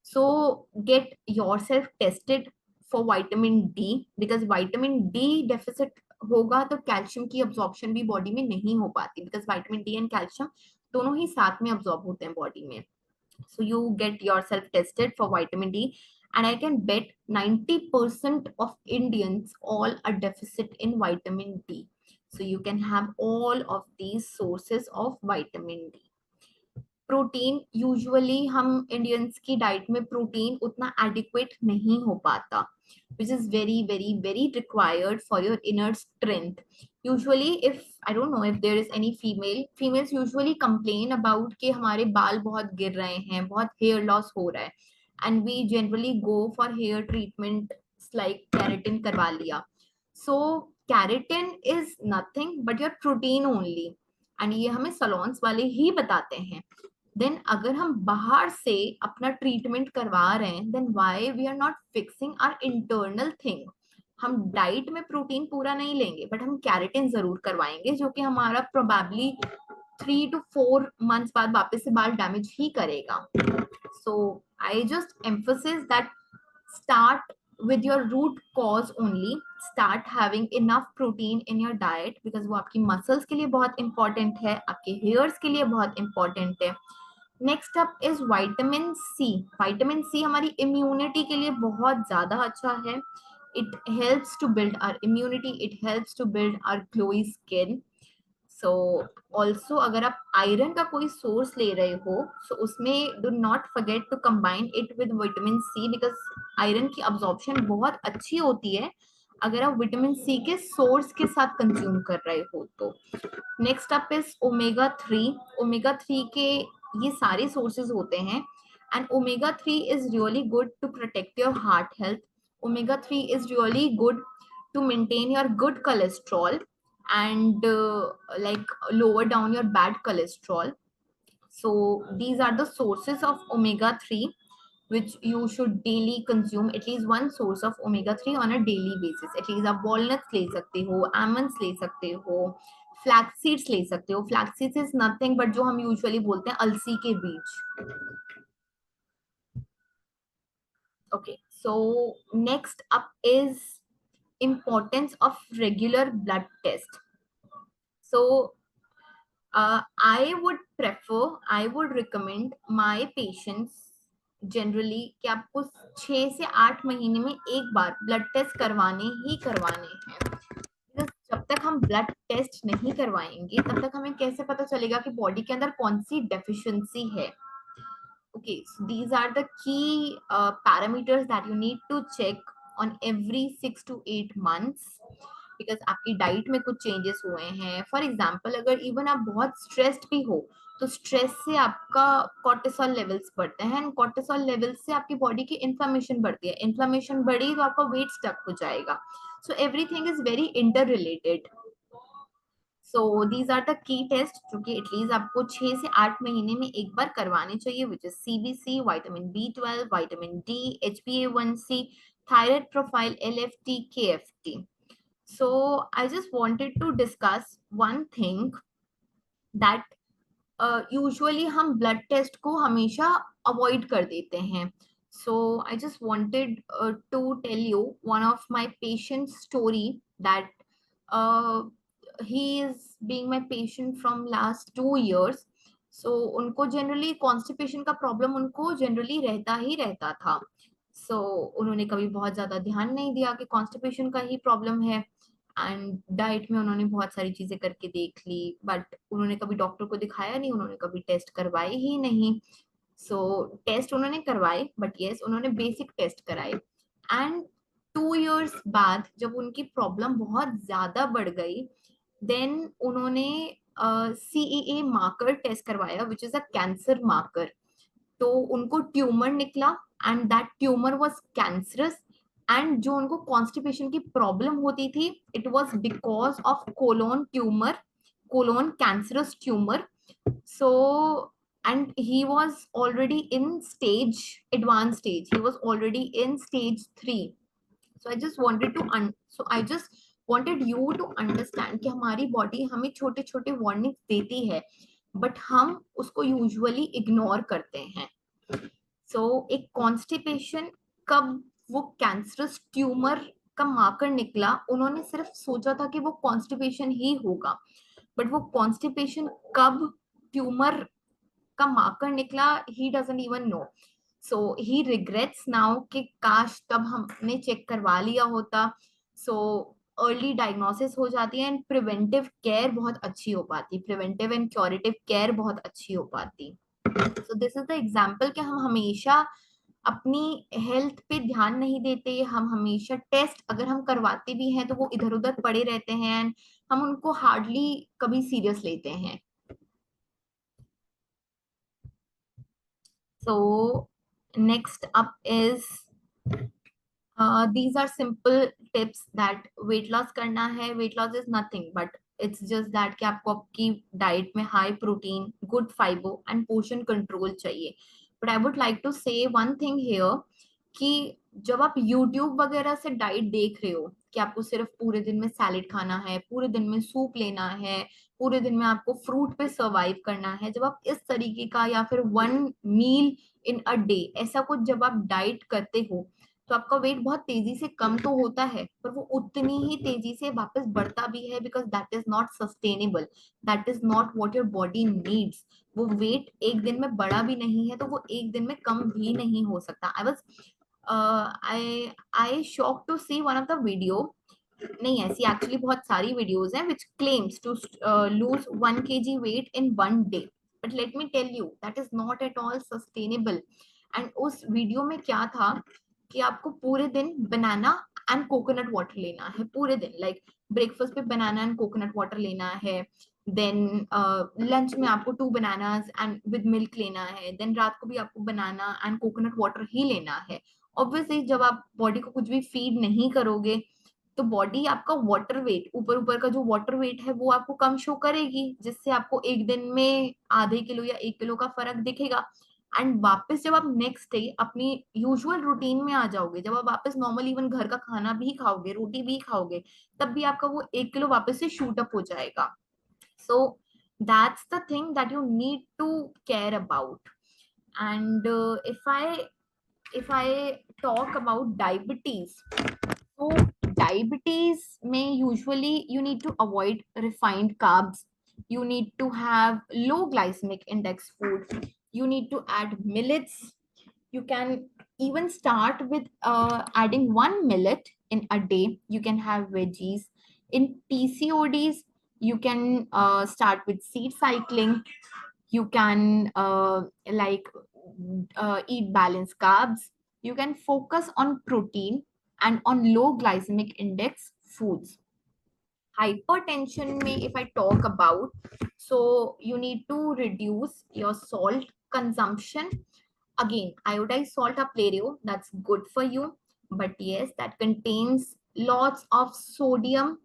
Speaker 2: सो get your self tested for vitamin D, because vitamin D deficit होगा तो कैल्शियम की अब्जॉर्प्शन भी बॉडी में नहीं हो पाती, because vitamin D and calcium दोनों ही साथ में अब्जॉर्ब होते हैं बॉडी में. So you get yourself tested for vitamin D, and I can bet 90% of Indians all are deficit in vitamin D. So you can have all of these sources of vitamin D. Protein, usually हम Indians की diet में protein उतना adequate नहीं हो पाता, which is very very very required for your inner strength. Usually if I don't know if there is any females usually complain about कि हमारे बाल बहुत गिर रहे हैं, बहुत hair loss हो रहा है, and we generally go for hair treatment like keratin करवा लिया. So keratin is nothing but your protein only, and ये हमें सलोन्स वाले ही बताते हैं. देन अगर हम बाहर से अपना ट्रीटमेंट करवा रहे हैं, then why we are not fixing our internal thing. हम डाइट में प्रोटीन पूरा नहीं लेंगे, बट हम कैरेटिन जरूर करवाएंगे, जो कि हमारा प्रोबेबली 3 to 4 months बाद वापस से बाल डैमेज ही करेगा. So I just emphasis that start with your root cause only. Start having enough protein in your diet, because वो आपकी मसल्स के लिए बहुत इंपॉर्टेंट है, आपके हेयर्स के लिए बहुत इंपॉर्टेंट है. Next up is vitamin C. Vitamin C हमारी इम्यूनिटी के लिए बहुत ज्यादा अच्छा है. It helps to build our immunity, it helps to build our glowy skin. So also अगर आप आयरन का कोई सोर्स ले रहे हो, सो उसमें do not forget to combine it with vitamin C, because iron की अब्जॉर्प्शन बहुत अच्छी होती है अगर आप विटामिन सी के सोर्स के साथ कंज्यूम कर रहे हो तो. Next up is omega 3. Omega 3 के ये सारे सोर्सेज होते हैं, and omega 3 is really good to protect your heart health. Omega 3 is really good to maintain your good cholesterol and like lower down your bad cholesterol. So these are the sources of omega 3 which you should daily consume, at least one source of omega 3 on a daily basis. At least आप walnuts ले सकते हो, almonds ले सकते हो, flax seeds ले सकते हो. Flax seeds is nothing but जो हम usually बोलते हैं अलसी के बीज. Okay, so next up is importance of regular blood test. So I would recommend my patients generally कि आपको 6 से 8 महीने में एक बार ब्लड टेस्ट करवाने ही करवाने हैं. जब तक हम ब्लड टेस्ट नहीं करवाएंगे तब तक हमें कैसे पता चलेगा कि बॉडी के अंदर कौन सी डेफिशिएंसी है. Okay, so these are the key parameters that you need to check on every 6 to 8 months, because आपकी डाइट में कुछ चेंजेस हुए हैं. फॉर एग्जाम्पल अगर इवन आप बहुत स्ट्रेस्ड भी हो तो स्ट्रेस से आपका कॉर्टिसोल लेवल्स बढ़ते हैं, एंड कॉर्टिसोल लेवल्स से आपकी बॉडी की इन्फ्लेमेशन बढ़ती है. इन्फ्लेमेशन बढ़ी तो आपका वेट स्टक हो जाएगा. So everything is very interrelated. So these are the key test जो कि एटलीस्ट आपको 6 से 8 महीने में एक बार करवाने चाहिए, which is CBC, vitamin B12, vitamin D, HbA1c, thyroid profile, LFT, KFT. So I just wanted to discuss one thing that usually हम blood test को हमेशा avoid कर देते हैं. So I just wanted to tell you one of my patient's story that uh, he is being my patient from last 2 years. So उनको generally constipation का problem उनको generally रहता ही रहता था. So उन्होंने कभी बहुत ज्यादा ध्यान नहीं दिया कि constipation का ही problem है. एंड डाइट में उन्होंने बहुत सारी चीजें करके देख ली, बट उन्होंने कभी डॉक्टर को दिखाया नहीं, उन्होंने कभी टेस्ट करवाए ही नहीं। सो टेस्ट उन्होंने करवाए, बट यस उन्होंने बेसिक टेस्ट कराए। एंड 2 years बाद जब उनकी प्रॉब्लम बहुत ज्यादा बढ़ गई, देन उन्होंने CEA मार्कर टेस्ट करवाया, which is a cancer marker. तो उनको ट्यूमर निकला, and that tumour was cancerous. And जो उनको कॉन्स्टिपेशन की प्रॉब्लम होती थी, it was because of colon tumour, colon cancerous tumour. So, and he was already in stage, advanced stage, he was already in stage 3. So I just wanted you to understand कि हमारी body हमें छोटे छोटे warning देती है, but हम उसको usually ignore करते हैं। सो एक कॉन्स्टिपेशन, कब वो कैंसरस ट्यूमर का मार्कर निकला, उन्होंने सिर्फ सोचा था कि वो कॉन्स्टिपेशन ही होगा, बट वो कॉन्स्टिपेशन कब ट्यूमर का मार्कर निकला, he doesn't even know. So he regrets now कि काश तब हमने चेक करवा लिया होता। सो अर्ली डायग्नोसिस हो जाती है, एंड प्रिवेंटिव केयर बहुत अच्छी हो पाती, प्रिवेंटिव एंड क्योरेटिव केयर बहुत अच्छी हो पाती। सो दिस इज द एग्जाम्पल कि हम हमेशा अपनी हेल्थ पे ध्यान नहीं देते, हम हमेशा टेस्ट अगर हम करवाते भी हैं तो वो इधर उधर पड़े रहते हैं, and हम उनको हार्डली कभी सीरियस लेते हैं। So next up is these are simple tips that weight loss करना है। weight loss is nothing but it's just that कि आपको आपकी डाइट में high protein, good fibre and portion control चाहिए। But I would like to say one thing here कि जब आप यूट्यूब वगैरह से डाइट देख रहे हो कि आपको सिर्फ पूरे दिन में सैलेड खाना है, पूरे दिन में सूप लेना है, पूरे दिन में आपको फ्रूट पे सर्वाइव करना है, जब आप इस तरीके का या फिर 1 मील इन अ डे ऐसा कुछ जब आप डाइट करते हो, तो आपका वेट बहुत तेजी से कम तो होता है, पर वो उतनी ही तेजी से वापस बढ़ता भी है, because that is not sustainable, that is not what your body needs. वो वेट एक दिन में बढ़ा भी नहीं है तो वो एक दिन में कम भी नहीं हो सकता। I shock to see one of the video, नहीं ऐसी एक्चुअली बहुत सारी वीडियोस हैं which claims to lose 1 kg weight in 1 day, but let me tell you that is not at all sustainable. And उस वीडियो में क्या था कि आपको पूरे दिन बनाना एंड कोकोनट वाटर लेना है, पूरे दिन, लाइक ब्रेकफास्ट पे बनाना एंड कोकोनट वाटर लेना है, देन लंच में आपको 2 बनानास एंड विद मिल्क लेना है, देन रात को भी आपको बनाना एंड कोकोनट वाटर ही लेना है। ऑब्वियसली जब आप बॉडी को कुछ भी फीड नहीं करोगे तो बॉडी आपका वाटर वेट, ऊपर ऊपर का जो वाटर वेट है वो आपको कम शो करेगी, जिससे आपको एक दिन में आधे किलो या 1 किलो का फर्क दिखेगा। एंड वापस जब आप नेक्स्ट डे अपनी यूजुअल रूटीन में आ जाओगे, जब आप वापस नॉर्मल इवन घर का खाना भी खाओगे, रोटी भी खाओगे, तब भी आपका वो 1 किलो वापस से शूट अप हो जाएगा। So that's the thing that you need to care about. And if I talk about diabetes, so diabetes may usually you need to avoid refined carbs. You need to have low glycemic index food. You need to add millets. You can even start with adding 1 millet in a day. You can have veggies. In PCODs, you can start with seed cycling. You can eat balanced carbs. You can focus on protein and on low glycemic index foods. Hypertension may, if I talk about, so you need to reduce your salt consumption. Again, iodized salt are paleo, that's good for you, but yes, that contains lots of sodium,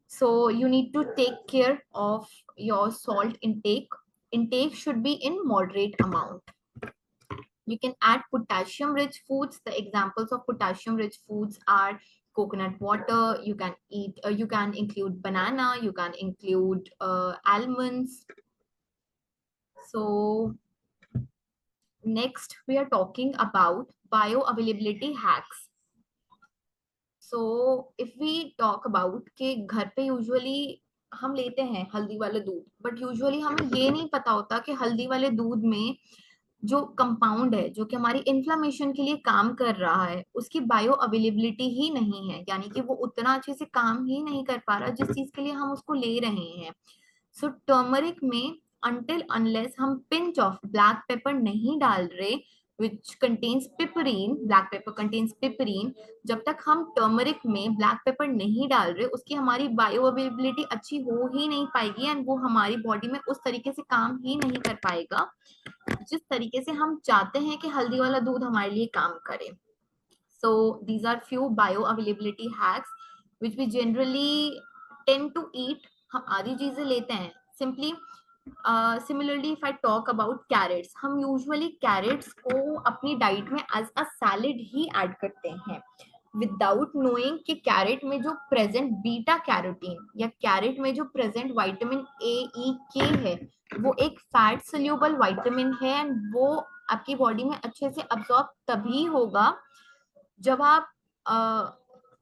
Speaker 2: so you need to take care of your salt intake. Intake should be in moderate amount. You can add potassium rich foods. The examples of potassium rich foods are coconut water. You can eat, you can include banana, you can include almonds. So next we are talking about bioavailability hacks. So if we talk about कि घर पे usually हम लेते हैं हल्दी वाला दूध, but usually हमें ये नहीं पता होता कि हल्दी वाले दूध में जो कंपाउंड है जो कि हमारी इन्फ्लामेशन के लिए काम कर रहा है, उसकी बायो अवेलेबिलिटी ही नहीं है, यानी कि वो उतना अच्छे से काम ही नहीं कर पा रहा जिस चीज के लिए हम उसको ले रहे हैं। सो टर्मरिक में until unless हम pinch of black pepper नहीं डाल रहे, which contains piperine, black pepper contains piperine, जब तक हम टर्मरिक में ब्लैक पेपर नहीं डाल रहे उसकी हमारी बायो अवेलेबिलिटी अच्छी हो ही नहीं पाएगी, एंड वो हमारी बॉडी में उस तरीके से काम ही नहीं कर पाएगा जिस तरीके से हम चाहते हैं कि हल्दी वाला दूध हमारे लिए काम करे। So these are few bioavailability hacks which we generally tend to eat. हम आधी चीजें लेते हैं simply. Similarly, if I talk about carrots, हम usually carrots को अपनी डाइट में as a salad he add करते हैं विदाउट नोइंग कि कैरेट में जो प्रेजेंट बीटा कैरोटीन या कैरेट में जो प्रेजेंट विटामिन ए ई के है वो एक फैट सोल्यूबल विटामिन है, एंड वो आपकी बॉडी में अच्छे से अब्सॉर्ब तभी होगा जब आप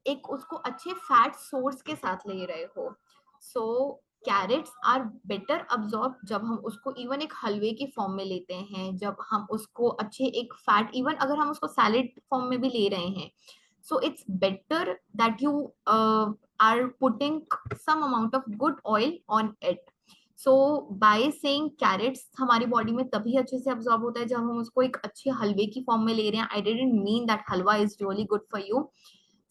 Speaker 2: एक उसको अच्छे फैट सोर्स के साथ ले रहे हो। सो कैरेट्स आर बेटर अब्सॉर्ब जब हम उसको इवन एक हलवे की फॉर्म में लेते हैं, जब हम उसको अच्छे एक फैट, इवन अगर हम उसको सैलेड फॉर्म में भी ले रहे हैं, so it's better that you are putting some amount of good oil on it. So by saying carrots हमारी बॉडी में तभी अच्छे से अब्सॉर्ब होता है जब हम उसको एक अच्छे हलवे की फॉर्म में ले रहे हैं। I didn't mean that halwa is really good for you.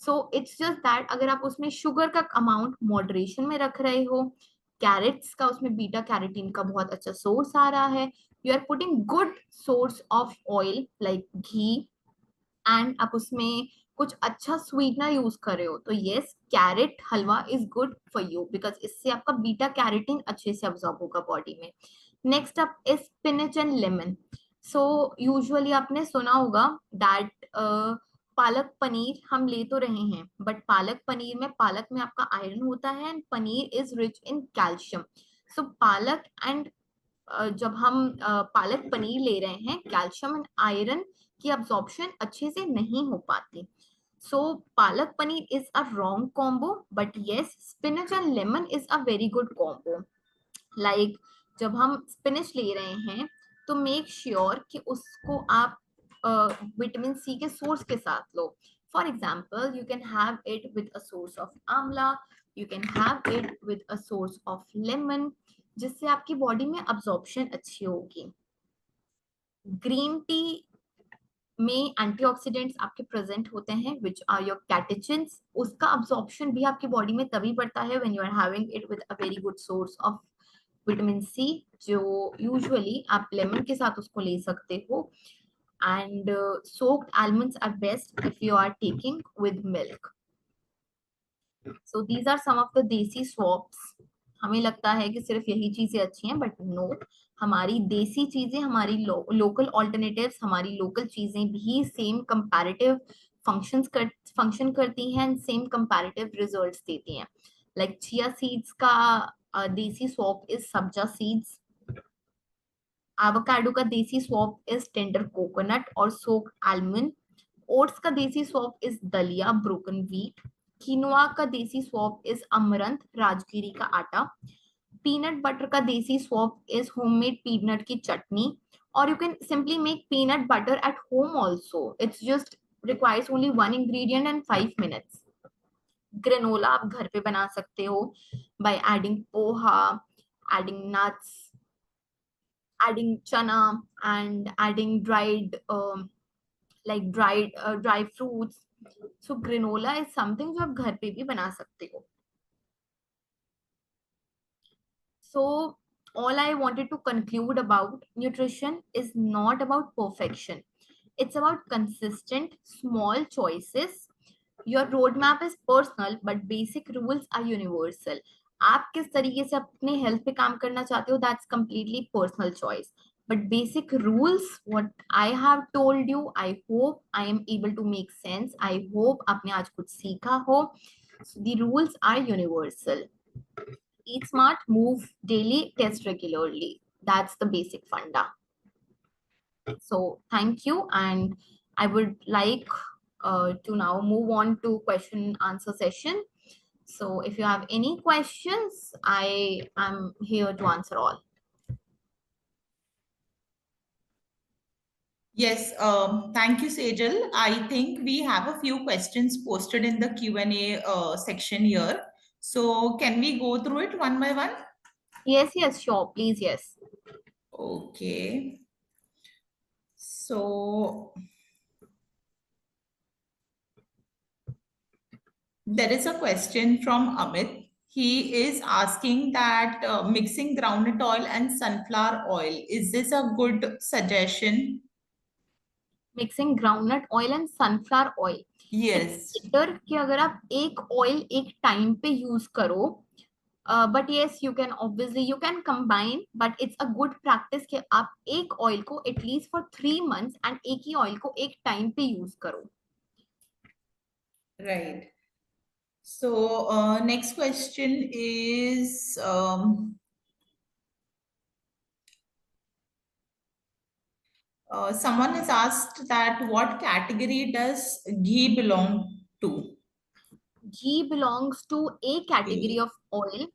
Speaker 2: So it's just that अगर आप उसमें शुगर का अमाउंट मॉडरेशन में रख रहे हो, कैरेट्स का उसमें बीटा कैरोटीन का बहुत अच्छा सोर्स आ रहा है, you are putting good source of oil like ghee, and आप उसमें कुछ अच्छा स्वीटनर यूज कर रहे हो, तो yes carrot halwa is good for you because इससे आपका बीटा कैरोटीन अच्छे से अब्सॉर्ब होगा बॉडी में। Next up is spinach and lemon. So usually आपने सुना होगा दैट पालक पनीर हम ले तो रहे हैं, बट पालक पनीर में पालक में आपका आयरन होता है and paneer is rich in calcium. So palak and जब हम पालक पनीर ले रहे हैं, कैल्शियम एंड आयरन की अब्सॉर्प्शन अच्छे से नहीं हो पाती। So palak paneer is a wrong combo, but yes spinach and lemon is a very good combo. Like जब हम स्पिनच ले रहे हैं तो मेक श्योर कि उसको आप विटामिन सी के सोर्स के साथ लो। For example you can have it with a source of amla, you can have it with a source of lemon, जिससे आपकी बॉडी में अब्सॉर्प्शन अच्छी होगी। ग्रीन टी में एंटीऑक्सीडेंट्स आपके प्रेजेंट होते हैं विच आर योर कैटेचिन्स, उसका अब्सॉर्प्शन भी आपकी बॉडी में तभी बढ़ता है when you are having it with a very good source of vitamin C, जो यूजुअली आप लेमन के साथ उसको ले सकते हो। And soaked almonds are best if you are taking with milk. So these are some of the देसी swaps. हमें लगता है कि सिर्फ यही चीजें अच्छी हैं, बट नो, हमारी देसी चीजें, हमारी लोकल ऑल्टरनेटिव्स, हमारी लोकल चीजें भी सेम कंपैरेटिव फंक्शन करती हैं एंड सेम कंपैरेटिव रिजल्ट्स देती हैं। लाइक चिया सीड्स का देसी स्वैप इज सब्जा सीड्स, एवोकाडो का देसी स्वैप इज टेंडर कोकोनट और सोक्ड आलमंड, ओट्स का देसी स्वैप इज दलिया ब्रोकन व्हीट, किनुआ का देसी स्वैप इज अमरंथ राजगिरी का आटा, पीनट बटर का देसी स्वैप इज होममेड पीनट की चटनी, और you can simply make peanut butter at home also, it's just requires only one ingredient and 5 minutes। Granola आप घर पे बना सकते हो by adding poha, adding nuts, adding chana, and adding dried dry fruits. So granola is something जो आप घर पे भी बना सकते हो। So all I wanted to conclude about nutrition is not about perfection, it's about consistent small choices. Your roadmap is personal but basic rules are universal. आप किस तरीके से अपने हेल्थ पे काम करना चाहते हो, that's completely personal choice, but basic rules what I have told you, I hope I am able to make sense, I hope आपने आज कुछ सीखा हो। So the rules are universal. Eat smart, move daily, test regularly, that's the basic funda. So thank you, and I would like to now move on to question answer session. So if you have any questions, I am here to answer all.
Speaker 1: Yes, thank you, Sejal. I think we have a few questions posted in the Q&A section here. So can we go through it one by one?
Speaker 2: Yes, yes, sure, please, yes.
Speaker 1: Okay. So there is a question from Amit. He is asking that mixing groundnut oil and sunflower oil, is this a good suggestion?
Speaker 2: Mixing groundnut oil and sunflower oil, it's
Speaker 1: Yes,
Speaker 2: better कि अगर आप एक oil एक time पे use करो. But yes you can obviously you can combine, but it's a good practice कि आप एक ऑयल को एटलीस्ट फॉर 3 मंथ्स एंड एक ही ऑयल को एक टाइम पे यूज करो.
Speaker 1: right. So next question is someone has asked that what category does ghee belong to?
Speaker 2: Ghee belongs to A category
Speaker 1: Okay.
Speaker 2: Of oil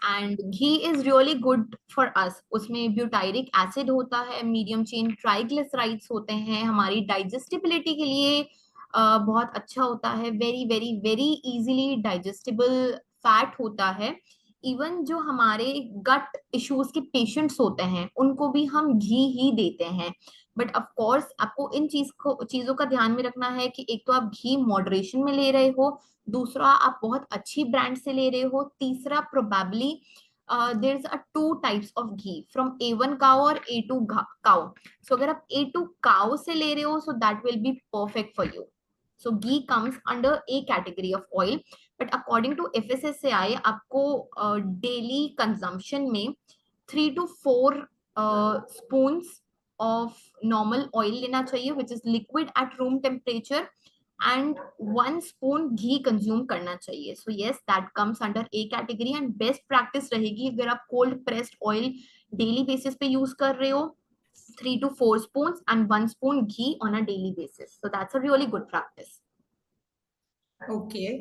Speaker 2: and ghee is really good for us. उसमें butyric acid होता है, medium chain triglycerides होते हैं, हमारी digestibility के लिए बहुत अच्छा होता है, very very very easily digestible fat होता है. इवन जो हमारे गट इश्यूज के पेशेंट्स होते हैं उनको भी हम घी ही देते हैं. बट ऑफ कोर्स आपको इन चीजों का ध्यान में रखना है कि एक तो आप घी मॉडरेशन में ले रहे हो, दूसरा आप बहुत अच्छी ब्रांड से ले रहे हो, तीसरा probably there is a two types of ghee from A1 cow और A2 काउ. सो अगर आप A2 काउ से ले रहे हो, so that will be perfect for you. So ghee comes under A category of oil. But according to FSSAI आपको daily consumption में 3 to 4 spoons of normal oil लेना चाहिए which is liquid at room temperature, and 1 spoon ghee consume करना चाहिए. So yes that comes under A category. And best practice रहेगी अगर आप cold pressed oil daily basis पे use कर रहे हो, 3 to 4 spoons and 1 spoon ghee on a daily basis. So that's a really good practice.
Speaker 1: Okay.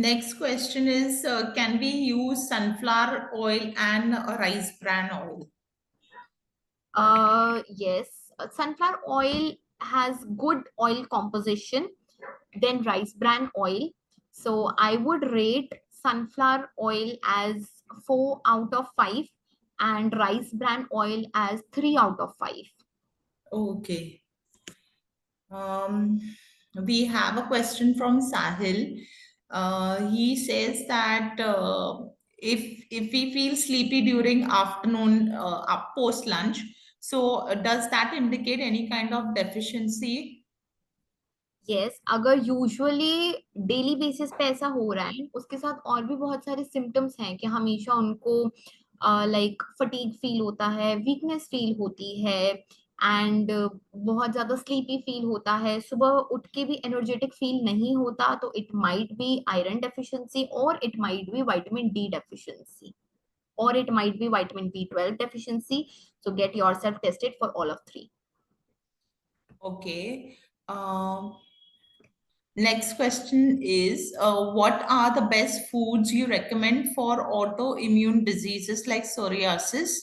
Speaker 1: Next question is can we use sunflower oil and rice bran oil?
Speaker 2: Yes, sunflower oil has good oil composition than rice bran oil. So I would rate sunflower oil as 4 out of 5 and rice bran oil as 3 out of 5.
Speaker 1: Okay. Um, we have a question from Sahil. He says that if we feel sleepy during afternoon post lunch, so does that indicate any kind of deficiency?
Speaker 2: Yes, अगर usually daily basis पे ऐसा हो रहा है, उसके साथ और भी बहुत सारे सिम्टम्स हैं कि हमेशा उनको लाइक फटीग फील होता है, वीकनेस फील होती है, एंड बहुत ज्यादा स्लीपी फील होता है, सुबह उठ के भी एनर्जेटिक फील नहीं होता, तो it might be iron deficiency और it might be vitamin D deficiency or it might be vitamin B12 deficiency. So get yourself tested for all of three.
Speaker 1: Okay. Um, Next question is what are the best foods you recommend for autoimmune diseases like psoriasis?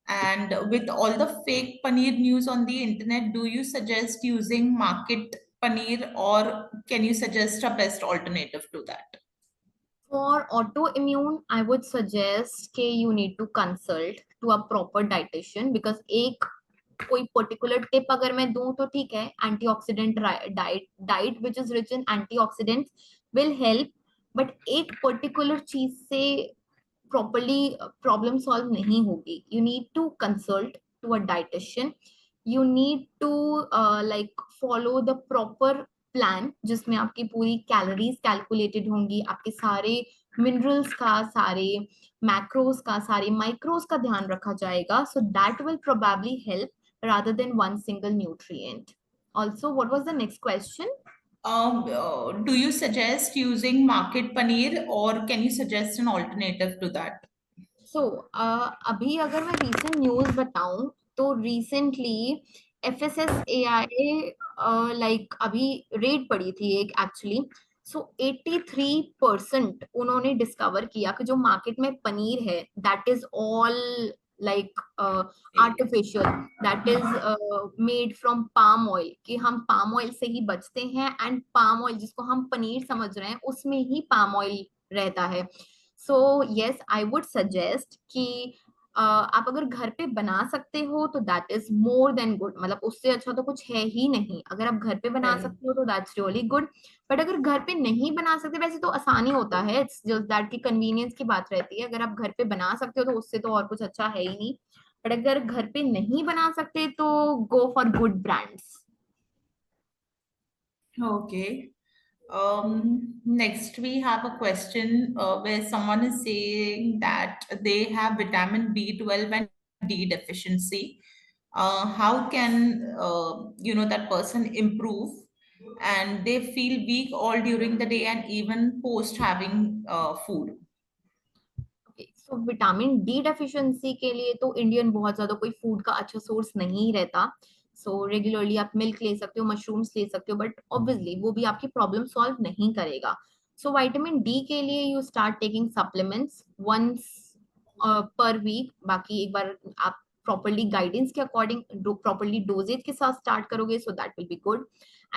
Speaker 1: And with all the fake paneer news on the internet, do you suggest using market paneer or can you suggest a best alternative to that?
Speaker 2: For autoimmune, I would suggest कि you need to consult to a proper dietitian because एक कोई particular tip अगर मैं दूं तो ठीक है, antioxidant diet which is rich in antioxidants will help. But एक पर्टिकुलर चीज से प्रॉपरली प्रॉब्लम सॉल्व नहीं होगी. You need to consult to a dietitian. You need to like follow the proper plan जिसमें आपकी पूरी कैलोरीज कैलकुलेटेड होंगी, आपके सारे मिनरल्स का, सारे मैक्रोस का, सारे माइक्रोस का ध्यान रखा जाएगा. सो that will probably help rather than one single nutrient. Also, what was the next question?
Speaker 1: Do you suggest using market paneer or can you suggest an alternative to that?
Speaker 2: So, अभी अगर मैं recent news बताऊं तो recently FSSAI like अभी rate पड़ी थी एक actually. सो 83% उन्होंने डिस्कवर किया कि जो मार्केट में पनीर है that is all like
Speaker 1: Okay.
Speaker 2: artificial, that is
Speaker 1: Hmm.
Speaker 2: made from palm oil, कि हम palm oil से ही बचते हैं, and palm oil जिसको हम पनीर समझ रहे हैं उसमें ही palm oil रहता है. So yes, I would suggest कि आप अगर घर पे बना सकते हो तो that is more than good. मतलब उससे अच्छा तो कुछ है ही नहीं. अगर आप घर पे बना
Speaker 1: Correct.
Speaker 2: सकते हो तो दैट्स रियली गुड. बट अगर घर पे नहीं बना सकते, वैसे तो आसानी होता है, इट्स जस्ट दैट की कन्वीनियंस की बात रहती है. अगर आप घर पे बना सकते हो तो उससे तो और कुछ अच्छा है ही नहीं. बट अगर घर पे नहीं बना सकते तो go for good brands.
Speaker 1: Okay. Next, we have a question where someone is saying that they have vitamin B12 and D deficiency. How can that person improve? And they feel weak all during the day and even post having food.
Speaker 2: So vitamin D deficiency के लिए तो Indian बहुत ज्यादा कोई food का अच्छा source नहीं रहता. सो रेगुलरली आप मिल्क ले सकते हो, मशरूम्स ले सकते हो, बट ऑब्वियसली वो भी आपकी प्रॉब्लम सॉल्व नहीं करेगा. सो विटामिन डी के लिए you start taking supplements once per week. बाकी एक बार आप प्रॉपरली गाइडेंस के अकॉर्डिंग प्रॉपरली डोजेज के साथ स्टार्ट करोगे so that will be good.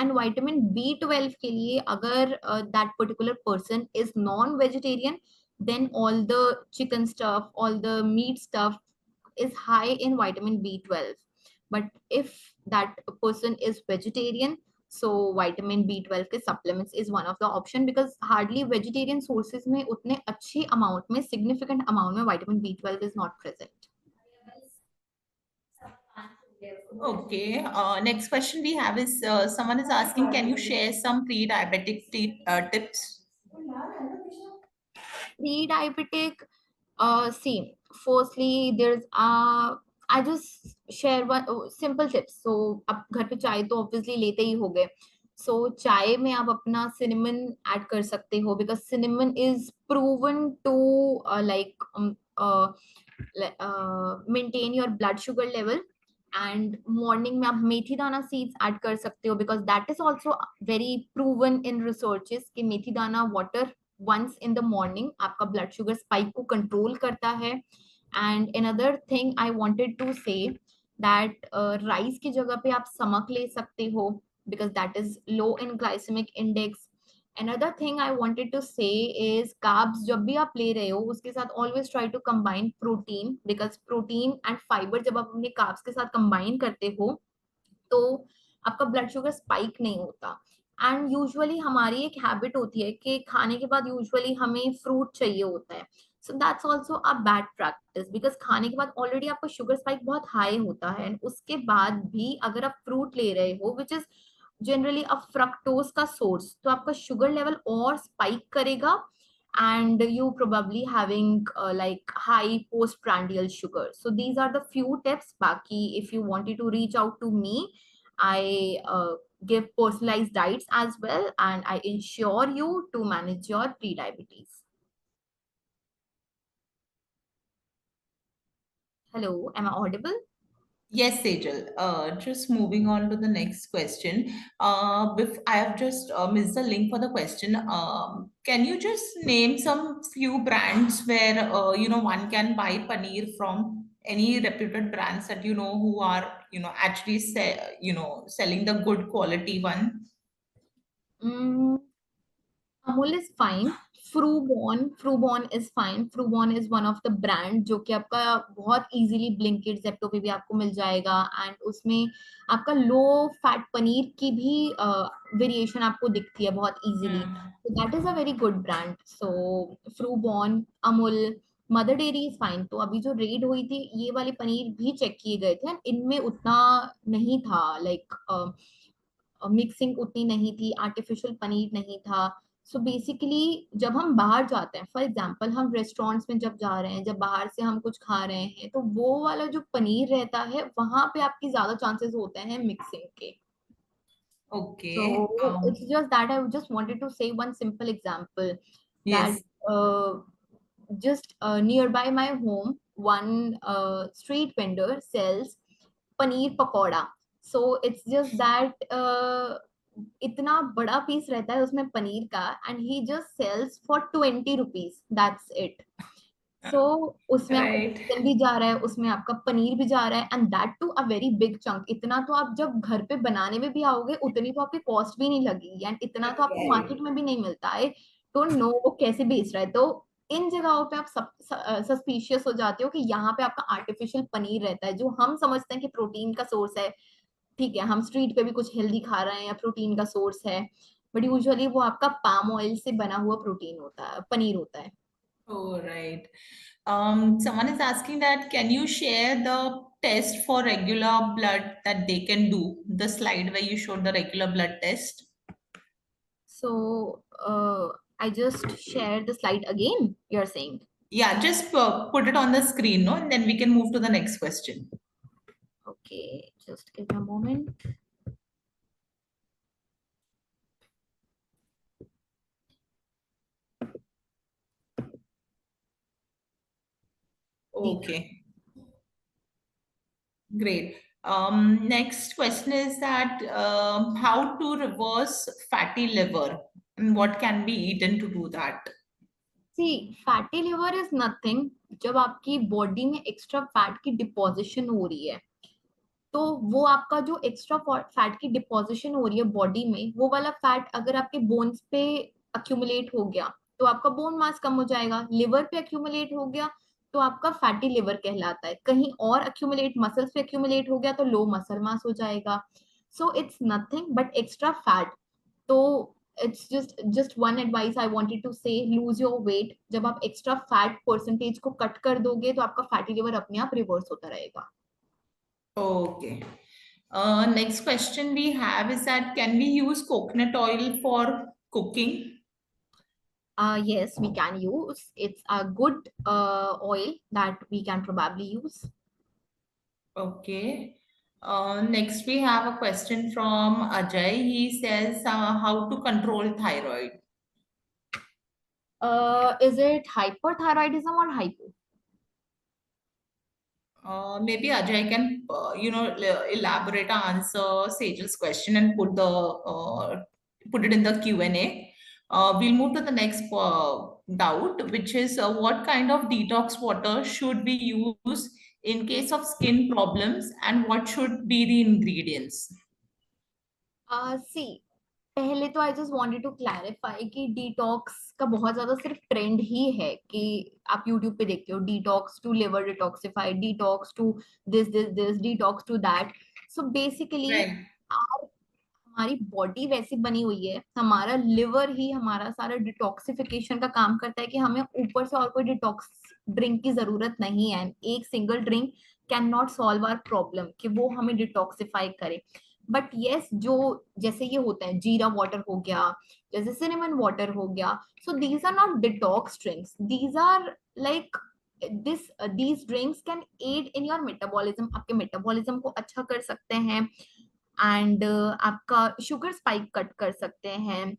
Speaker 2: And vitamin B12 के लिए अगर that particular person is non vegetarian, then all the chicken stuff, all the meat stuff is high in vitamin B12. But if that person is vegetarian, so vitamin B12 के supplements is one of the option, because hardly vegetarian sources में उतने अच्छे amount में, significant amount में vitamin B12 is not present.
Speaker 1: Okay. Next question we have is someone is asking, can you share some pre-diabetic tips?
Speaker 2: Pre-diabetic, see, firstly, there's I just share one simple tips. So आप घर पे चाय तो obviously लेते ही होगे. So चाय में आप अपना cinnamon add कर सकते हो, because cinnamon is proven to maintain your blood sugar level. And morning में आप मेथी दाना सीड्स ऐड कर सकते हो, because that is also very proven in researches कि methi dana water once in the morning आपका ब्लड शुगर स्पाइक को कंट्रोल करता है. And another thing I wanted to say that rice की जगह पे आप समक ले सकते हो, because that is low in glycemic index. Another thing I wanted to say is carbs जब भी आप ले रहे हो उसके साथ always try to combine protein, because protein and fiber जब आप अपने carbs के साथ combine करते हो तो आपका ब्लड शुगर स्पाइक नहीं होता. एंड यूजुअली हमारी एक हैबिट होती है कि खाने के बाद यूजुअली हमें फ्रूट चाहिए होता है. So that's also a bad practice, because खाने के बाद ऑलरेडी आपका शुगर स्पाइक बहुत हाई होता है, एंड उसके बाद भी अगर आप फ्रूट ले रहे हो which is generally a fructose का सोर्स, तो आपका शुगर लेवल और स्पाइक करेगा, and you probably having like high postprandial sugar. So these are the few tips. Baki, if you wanted to reach out to me, I give personalized diets as well, and I ensure you to manage your pre-diabetes. Hello, am I audible?
Speaker 1: Yes, Sejal. Just moving on to the next question. I have just missed the link for the question. Can you just name some few brands where one can buy paneer from? Any reputed brands that you know who are actually selling the good quality one?
Speaker 2: Mm, Amul is fine. Frubon is fine. Frubon is one of the brand जो कि आपका बहुत easily Blinkit Zepto पे भी आपको मिल जाएगा, and उसमें आपका लो फैट पनीर की भी वेरिएशन आपको दिखती है बहुत इजीली.
Speaker 1: Hmm.
Speaker 2: तो that is a very good brand. So Frubon, Amul, Mother Dairy is fine. तो अभी जो रेड हुई थी ये वाले पनीर भी चेक किए गए थे, and इनमें उतना नहीं था, लाइक मिक्सिंग उतनी नहीं थी, आर्टिफिशियल पनीर नहीं था. सो बेसिकली जब हम बाहर जाते हैं, फॉर एग्जांपल हम रेस्टोरेंट्स में जब जा रहे हैं, जब बाहर से हम कुछ खा रहे हैं, तो वो वाला जो पनीर रहता है वहां पे आपकी ज्यादा चांसेस होते हैं मिक्सिंग के.
Speaker 1: Okay.
Speaker 2: So it's just that I just wanted to say one simple example that
Speaker 1: Yes.
Speaker 2: just nearby my home, one street vendor sells paneer pakoda. So it's just that इतना बड़ा piece रहता है उसमें पनीर का, and he just sells for 20 rupees. That's it. सो उसमें आपका
Speaker 1: Right.
Speaker 2: Chicken भी जा रहा है, उसमें आपका पनीर भी जा रहा है, and that too a very big chunk. इतना तो आप जब घर पे बनाने में भी आओगे उतनी तो आपकी कॉस्ट भी नहीं लगेगी, एंड इतना तो आपको
Speaker 1: Right.
Speaker 2: मार्केट में भी नहीं मिलता है। डोंट नो वो कैसे बेच रहा है। तो इन जगहों पे आप सस्पिशियस हो जाते हो कि यहाँ पे आपका आर्टिफिशियल पनीर रहता है, जो हम समझते हैं कि प्रोटीन का सोर्स है। ठीक है, हम स्ट्रीट पे भी कुछ हेल्दी खा रहे हैं या प्रोटीन का सोर्स है, बट यूजुअली वो आपका पाम ऑयल से बना हुआ प्रोटीन होता है, पनीर होता है।
Speaker 1: Oh, right. Someone is asking that can you share the test for regular blood that they can do? The slide where you showed the regular blood test.
Speaker 2: So I just share the slide again, you're saying?
Speaker 1: Yeah, just put it on the screen, no? And then we can move to the next question.
Speaker 2: Okay, just give me a moment. जी।
Speaker 1: Okay, great. Next question is that how to reverse fatty liver and what can be eaten to do that?
Speaker 2: See, fatty liver is nothing. जब आपकी body में extra fat की deposition हो रही है, तो वो आपका जो एक्स्ट्रा फैट की डिपोजिशन हो रही है बॉडी में, वो वाला फैट अगर आपके बोन्स पे अक्यूमुलेट हो गया तो आपका बोन मास कम हो जाएगा। लिवर पे अक्यूमुलेट हो गया तो आपका फैटी लिवर कहलाता है। कहीं और अक्यूमुलेट, मसल्स पे अक्यूमुलेट हो गया तो लो मसल मास हो जाएगा। So it's nothing but extra fat. तो it's just one advice I wanted to say, lose your weight. जब आप एक्स्ट्रा फैट परसेंटेज को कट कर दोगे तो आपका फैटी लिवर अपने आप रिवर्स होता रहेगा।
Speaker 1: Okay. Next question we have is that can we use coconut oil for cooking?
Speaker 2: Yes, we can use. It's a good oil that we can probably use.
Speaker 1: Okay. Next, we have a question from Ajay. He says, how to control thyroid?
Speaker 2: Is it hyperthyroidism or hypo?
Speaker 1: Maybe Ajay can, elaborate or answer Sejal's question and put it in the Q&A. We'll move to the next doubt, which is what kind of detox water should we use in case of skin problems, and what should be the ingredients?
Speaker 2: See, पहले तो I just wanted to clarify कि detox का बहुत ज्यादा सिर्फ trend ही है कि आप यूट्यूब पे देखते हो detox to liver detoxify, detox to this detox to that. So basically
Speaker 1: Right.
Speaker 2: हमारी बॉडी वैसी बनी हुई है, हमारा लिवर ही हमारा सारा डिटॉक्सिफिकेशन का काम करता है कि हमें ऊपर से और कोई डिटॉक्स ड्रिंक की जरूरत नहीं है। एक single drink can not solve our problem कि वो हमें डिटॉक्सिफाई करे। बट यस, जो जैसे ये होता है जीरा वाटर हो गया, जैसे सिनेमन वाटर हो गया, so these are not detox drinks, these are like this these drinks can aid in your metabolism, आपके मेटाबॉलिज्म को अच्छा कर सकते हैं, एंड आपका शुगर स्पाइक कट कर सकते हैं।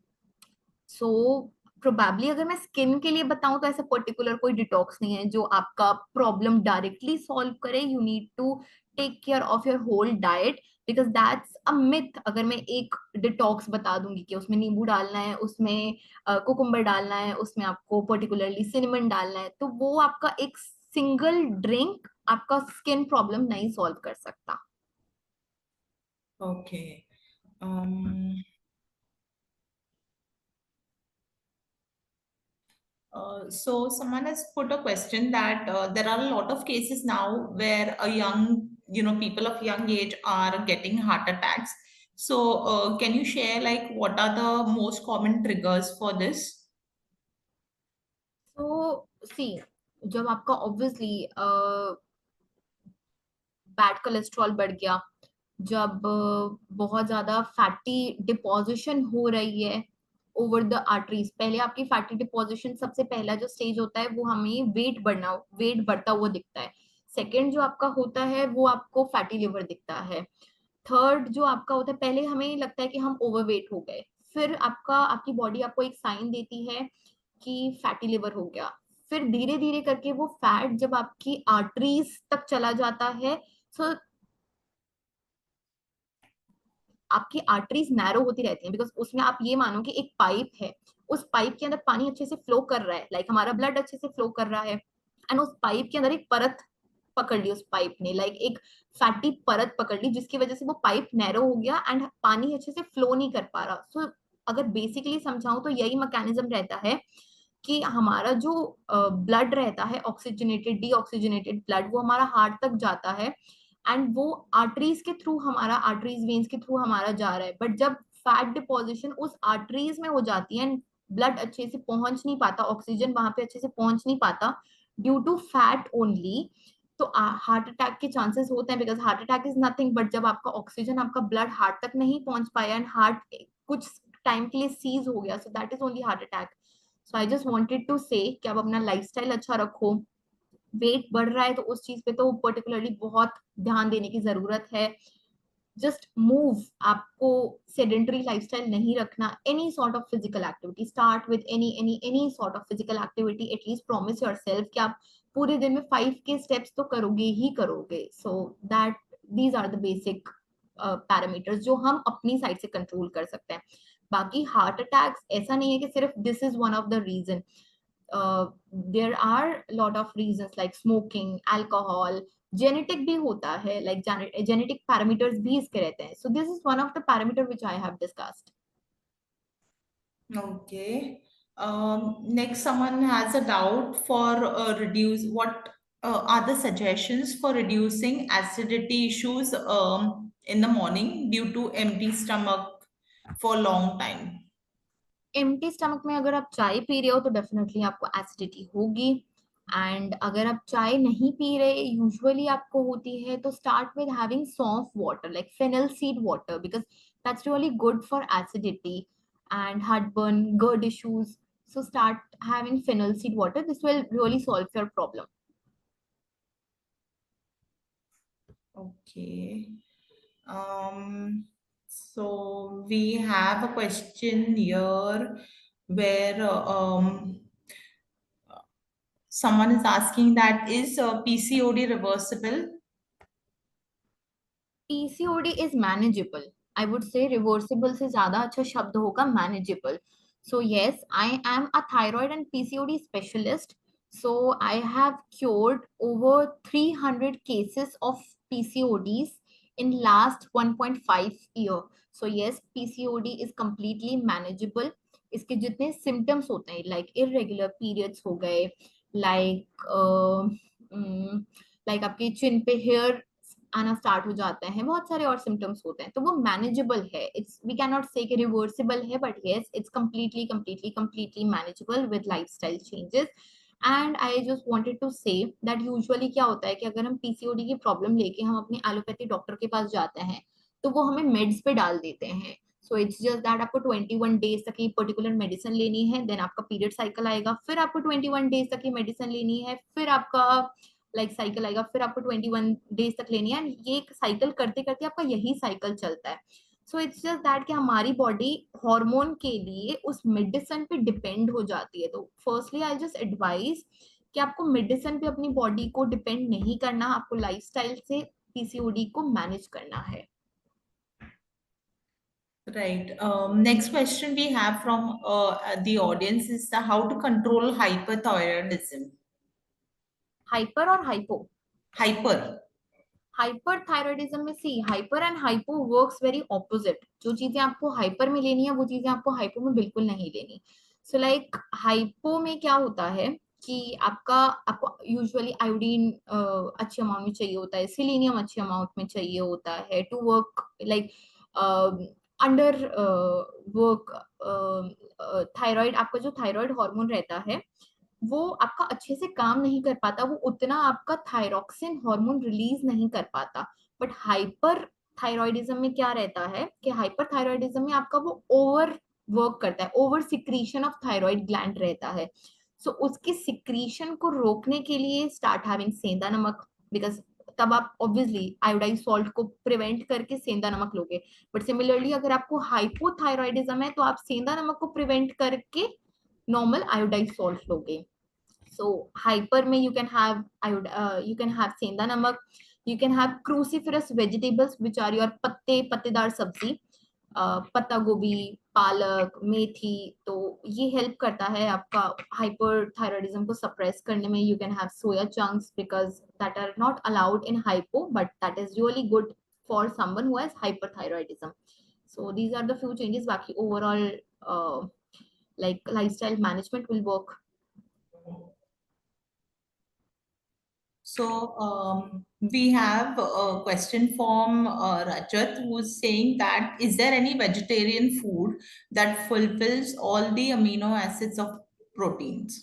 Speaker 2: सो प्रोबेबली अगर मैं स्किन के लिए बताऊं तो ऐसा पर्टिकुलर कोई डिटॉक्स नहीं है जो आपका प्रॉब्लम डायरेक्टली सॉल्व करे। You need to take care of your whole diet, because that's a myth. अगर मैं एक डिटॉक्स बता दूंगी कि उसमें नींबू डालना है, उसमें कुकुम्बर डालना है, उसमें आपको पर्टिकुलरली सिनेमन डालना है, तो वो आपका एक सिंगल ड्रिंक आपका स्किन प्रॉब्लम नहीं सॉल्व कर सकता।
Speaker 1: Okay. Um, so someone has put a question that there are a lot of cases now where a young, people of young age are getting heart attacks. So can you share like what are the most common triggers for this?
Speaker 2: तो सी, जब आपका obviously bad cholesterol बढ़ गया, जब बहुत ज्यादा fatty deposition हो रही है ओवर द आर्टरीज। पहले आपकी फैटी डिपोजिशन, सबसे पहला जो स्टेज होता है वो हमें वेट बढ़ता हुआ दिखता है। सेकंड जो आपका होता है वो आपको फैटी लिवर दिखता है। थर्ड जो आपका होता है, पहले हमें लगता है कि हम ओवरवेट हो गए, फिर आपकी बॉडी आपको एक साइन देती है कि फैटी लिवर हो गया। फिर धीरे धीरे करके वो फैट जब आपकी आर्टरीज तक चला जाता है, सो आपकी आर्टरीज नैरो होती रहती हैं, बिकॉज उसमें आप ये मानो कि एक पाइप है, उस पाइप के अंदर पानी अच्छे से फ्लो कर रहा है, लाइक हमारा ब्लड अच्छे से फ्लो कर रहा है, एंड उस पाइप के अंदर एक परत पकड़ ली, उस पाइप ने लाइक एक फैटी परत पकड़ ली, जिसकी वजह से वो पाइप नैरो हो गया एंड पानी अच्छे से फ्लो नहीं कर पा रहा। सो अगर बेसिकली समझाऊं तो यही मैकेनिज्म रहता है कि हमारा जो ब्लड रहता है ऑक्सीजनेटेड डीऑक्सीजनेटेड ब्लड, वो हमारा हार्ट तक जाता है एंड वो आर्टरीज के थ्रू हमारा, आर्टरीज वेन्स के थ्रू हमारा जा रहा है। बट जब फैट डिपोजिशन उस आर्टरीज में हो जाती है एंड ब्लड अच्छे से पहुंच नहीं पाता, ऑक्सीजन वहां पे अच्छे से पहुंच नहीं पाता ड्यू टू फैट ओनली, तो हार्ट अटैक के चांसेस होते हैं। Because heart attack is nothing but जब आपका ऑक्सीजन, आपका ब्लड हार्ट तक नहीं पहुंच पाया एंड हार्ट कुछ टाइम के लिए सीज हो गया, so that is only heart attack. So I just wanted to say कि आप अपना लाइफस्टाइल अच्छा रखो। वेट बढ़ रहा है तो उस चीज पे तो पर्टिकुलरली बहुत ध्यान देने की जरूरत है। जस्ट मूव, आपको सेडेंटरी लाइफस्टाइल नहीं रखना, any sort of physical activity, start with any sort of physical activity, at least promise yourself कि आप पूरे दिन में 5 के स्टेप्स तो करोगे ही करोगे। So that these are the basic parameters जो हम अपनी साइड से कंट्रोल कर सकते हैं। बाकी हार्ट अटैक्स ऐसा नहीं है कि सिर्फ this is one of the reason, there are lot of reasons like smoking, alcohol, genetic भी होता है, like genetic parameters भी इसके रहते हैं। So this is one of the parameter which I have discussed.
Speaker 1: Okay. Next, someone has a doubt for reduce. What are the suggestions for reducing acidity issues in the morning due to empty stomach for long time?
Speaker 2: Empty stomach में अगर आप चाय P रहे हो तो definitely आपको acidity होगी। And अगर आप चाय नहीं पी रहे, यूजुअली आपको होती है, तो start with having saunf water like fennel seed water, because that's really good for acidity and heartburn, gut issues. So start having fennel seed water. This will really solve your problem.
Speaker 1: Okay. So we have a question here where someone is asking that is PCOD reversible?
Speaker 2: PCOD is manageable, I would say reversible से ज्यादा अच्छा शब्द होगा manageable. So yes, I am a thyroid and PCOD specialist. So I have cured over 300 cases of PCODs in last 1.5 year. So yes, PCOD is completely manageable. इसके जितने symptoms होते हैं like irregular periods हो गए, like like आपके चिन पे hair आना start हो जाते हैं, बहुत सारे और सिम्टम्स होते हैं, तो वो मैनेजेबल है। इट्स, वी कैन नॉट से कि रिवर्सिबल है, but yes it's completely completely completely manageable with lifestyle changes. And I just wanted to say that usually क्या होता है कि अगर हम पीसीओडी की प्रॉब्लम लेके हम अपने एलोपैथी डॉक्टर के पास जाते हैं तो वो हमें मेड्स पे डाल देते हैं। सो इट्स जस्ट दैट आपको 21 डेज तक ये पर्टिकुलर मेडिसिन लेनी है, देन आपका पीरियड साइकिल आएगा, फिर आपको 21 डेज तक ये मेडिसिन लेनी है, फिर आपका लाइक साइकिल आएगा, फिर आपको 21 डेज तक लेनी है, ये एक साइकिल करते करते आपका यही साइकिल चलता है। सो इट्स जस्ट दैट कि हमारी बॉडी हार्मोन के लिए उस मेडिसिन पे डिपेंड हो जाती है। तो फर्स्टली आई जस्ट एडवाइज कि आपको मेडिसिन पे अपनी बॉडी को डिपेंड नहीं करना, आपको लाइफस्टाइल से पीसीओडी को मैनेज करना है।
Speaker 1: Right. Next question we have from the audience is how to control hyperthyroidism.
Speaker 2: Hyper और हाइपो?
Speaker 1: Hyper.
Speaker 2: हाइपरथायरॉयडिज्म में see hyper and hypo works very opposite. जो चीजें आपको हाइपर में लेनी है वो चीजें आपको हाइपो में बिल्कुल नहीं लेनी। सो लाइक हाइपो में क्या होता है कि आपको यूजुअली आयोडीन अच्छे अमाउंट में चाहिए होता है, सिलीनियम अच्छे अमाउंट में चाहिए होता है to work like under work thyroid. आपका जो थायराइड हार्मोन रहता है वो आपका अच्छे से काम नहीं कर पाता, वो उतना आपका थायरॉक्सिन हार्मोन रिलीज नहीं कर पाता। बट हाइपर थायरॉयडिज्म में क्या रहता है कि हाइपर थायरॉयडिज्म में आपका वो ओवर वर्क करता है, over secretion of thyroid gland रहता है। सो उसकी सिक्रीशन को रोकने के लिए स्टार्ट हैविंग सेंधा नमक, बिकॉज तब आप ऑब्वियसली आयोडाइज सॉल्ट को प्रिवेंट करके सेंधा नमक लोगे। बट सिमिलरली अगर आपको हाइपोथायरॉयडिज्म है तो आप सेंधा नमक को प्रिवेंट करके नॉर्मल आयोडाइज सॉल्ट लोगे। So hyper में you can have सेंधा नमक, you can have cruciferous vegetables which are your पत्तेदार सब्जी, पत्ता गोभी, पालक, मेथी, तो ये हेल्प करता है आपका हाइपरथायरॉयडिज्म को सप्रेस करने में. You can have soya chunks because that are not allowed in hypo, but that is really good for someone who has hyperthyroidism. So these are the few changes. बाकी overall like lifestyle management will work.
Speaker 1: So we have a question from Rajat, who's saying that is there any vegetarian food that fulfills all the amino acids of proteins?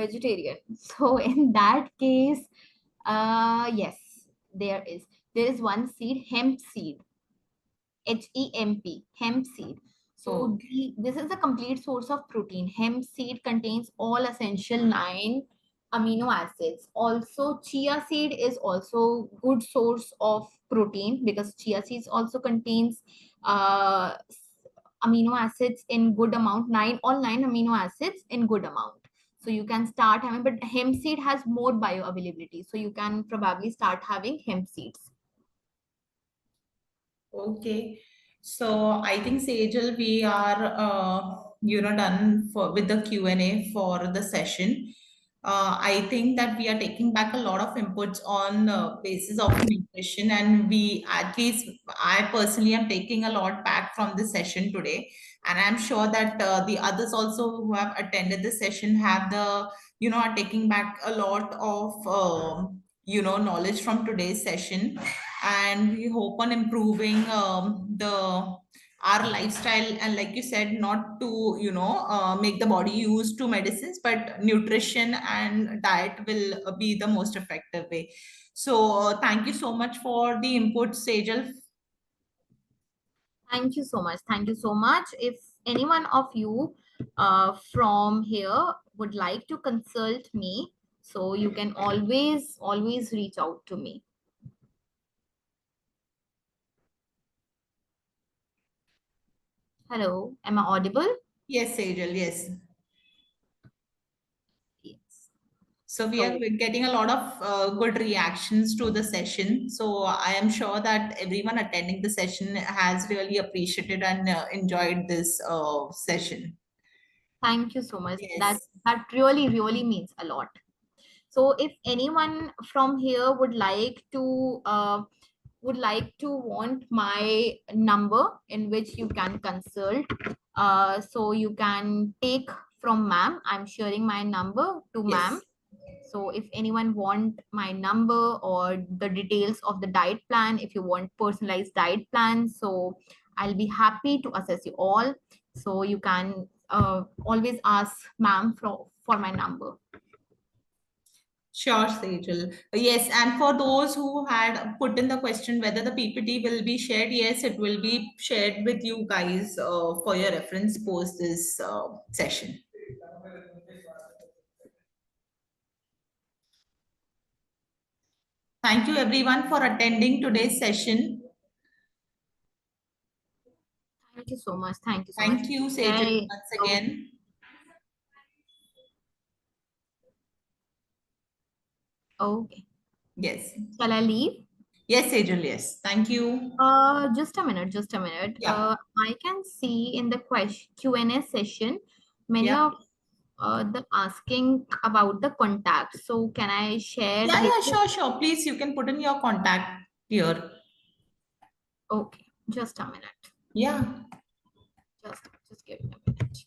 Speaker 2: Vegetarian. So in that case, yes, there is. There is one seed, hemp seed. hemp seed. So
Speaker 1: Okay.
Speaker 2: this is a complete source of protein. Hemp seed contains all essential 9 amino acids. Also, chia seed is also good source of protein because chia seeds also contains amino acids in good amount. All nine amino acids in good amount. So you can start having, but hemp seed has more bioavailability. So you can probably start having hemp seeds.
Speaker 1: Okay. So I think Sejal, we are done for with the Q&A for the session. I think that we are taking back a lot of inputs on basis of nutrition, and we at least I personally am taking a lot back from the session today, and I'm sure that the others also who have attended the session have the are taking back a lot of knowledge from today's session, and we hope on improving the our lifestyle, and like you said, not to make the body used to medicines, but nutrition and diet will be the most effective way. So thank you so much for the input, Sejal.
Speaker 2: Thank you so much. Thank you so much. If anyone of you from here would like to consult me, so you can always reach out to me. Hello, am I audible?
Speaker 1: Yes, Sejal, yes.
Speaker 2: Yes.
Speaker 1: So we are
Speaker 2: So
Speaker 1: getting a lot of good reactions to the session. So I am sure that everyone attending the session has really appreciated and enjoyed this session.
Speaker 2: thank you so much. That
Speaker 1: Yes.
Speaker 2: that really means a lot. So if anyone from here would like to want my number in which you can consult, so you can take from ma'am. I'm sharing my number to ma'am.
Speaker 1: Yes.
Speaker 2: So if anyone want my number or the details of the diet plan, if you want personalized diet plan, so I'll be happy to assess you all. So you can always ask ma'am for my number.
Speaker 1: Sure, Sejal. Yes, and for those who had put in the question whether the PPT will be shared, yes, it will be shared with you guys for your reference post this session. Thank you everyone for attending today's session.
Speaker 2: Thank you so much. Thank you so much.
Speaker 1: Thank you, Sejal,
Speaker 2: Okay.
Speaker 1: once
Speaker 2: So,
Speaker 1: again.
Speaker 2: okay.
Speaker 1: Yes.
Speaker 2: Shall I leave?
Speaker 1: Yes, Sejal, yes. Thank you.
Speaker 2: Just a minute, just a minute.
Speaker 1: Yeah.
Speaker 2: I can see in the question Q&A session, many
Speaker 1: Yeah.
Speaker 2: of the asking about the contact. So can I share
Speaker 1: Yeah,
Speaker 2: the
Speaker 1: yeah,
Speaker 2: details?
Speaker 1: sure, sure. Please, you can put in your contact here.
Speaker 2: Okay, just a minute.
Speaker 1: Yeah.
Speaker 2: Just give me a minute.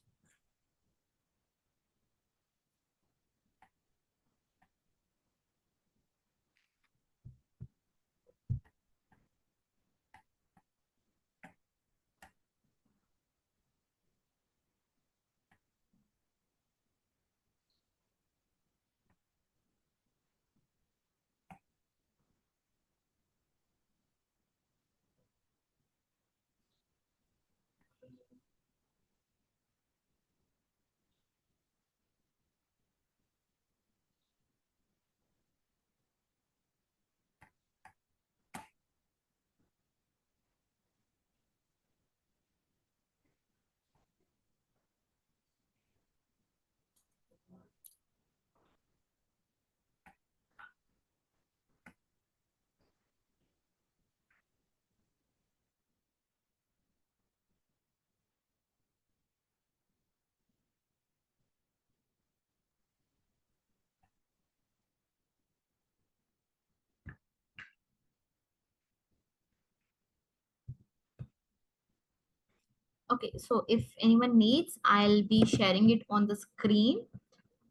Speaker 2: Okay, so if anyone needs, I'll be sharing it on the screen.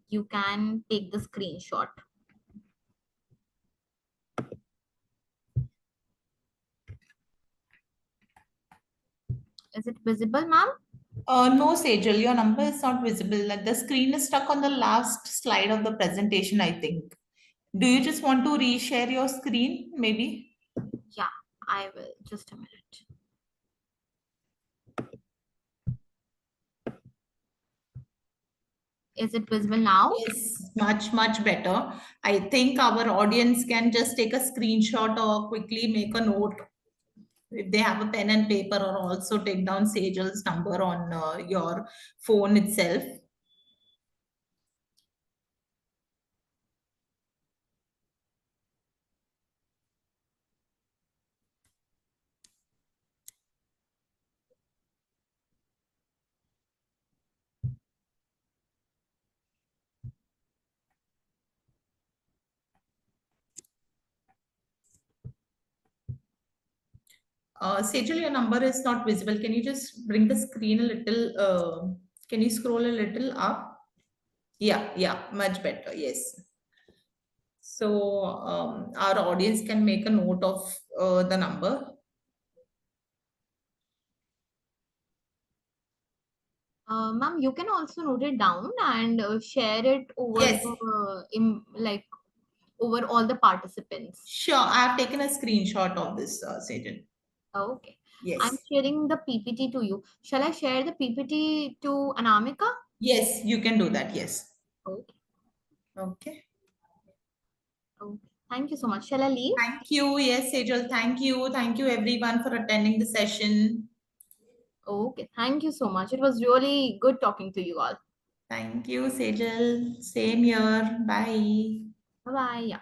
Speaker 2: You can take the screenshot. Is it visible, ma'am?
Speaker 1: No, Sejal, your number is not visible. Like, the screen is stuck on the last slide of the presentation, I think. Do you just want to reshare your screen, maybe?
Speaker 2: Yeah, I will. Just a minute. Is it visible now?
Speaker 1: Yes, much, much better. I think our audience can just take a screenshot or quickly make a note if they have a pen and paper, or also take down Sejal's number on your phone itself. Sejal, your number is not visible. Can you just bring the screen a little? Can you scroll a little up? Yeah, yeah, much better. Yes. So our audience can make a note of the number.
Speaker 2: Ma'am, you can also note it down and share it over
Speaker 1: Yes,
Speaker 2: the like over all the participants.
Speaker 1: sure. I have taken a screenshot of this, Sejal.
Speaker 2: Okay. I'm
Speaker 1: Yes.
Speaker 2: sharing the PPT to you. Shall I share the PPT to Anamika?
Speaker 1: Yes, you can do that. Yes.
Speaker 2: Okay.
Speaker 1: Okay.
Speaker 2: Okay. Thank you so much. Shall I leave?
Speaker 1: Thank you. Yes, Sejal. Thank you. Thank you, everyone, for attending the session.
Speaker 2: Okay. Thank you so much. It was really good talking to you all.
Speaker 1: Thank you, Sejal. Same here. Bye.
Speaker 2: Bye bye. Yeah.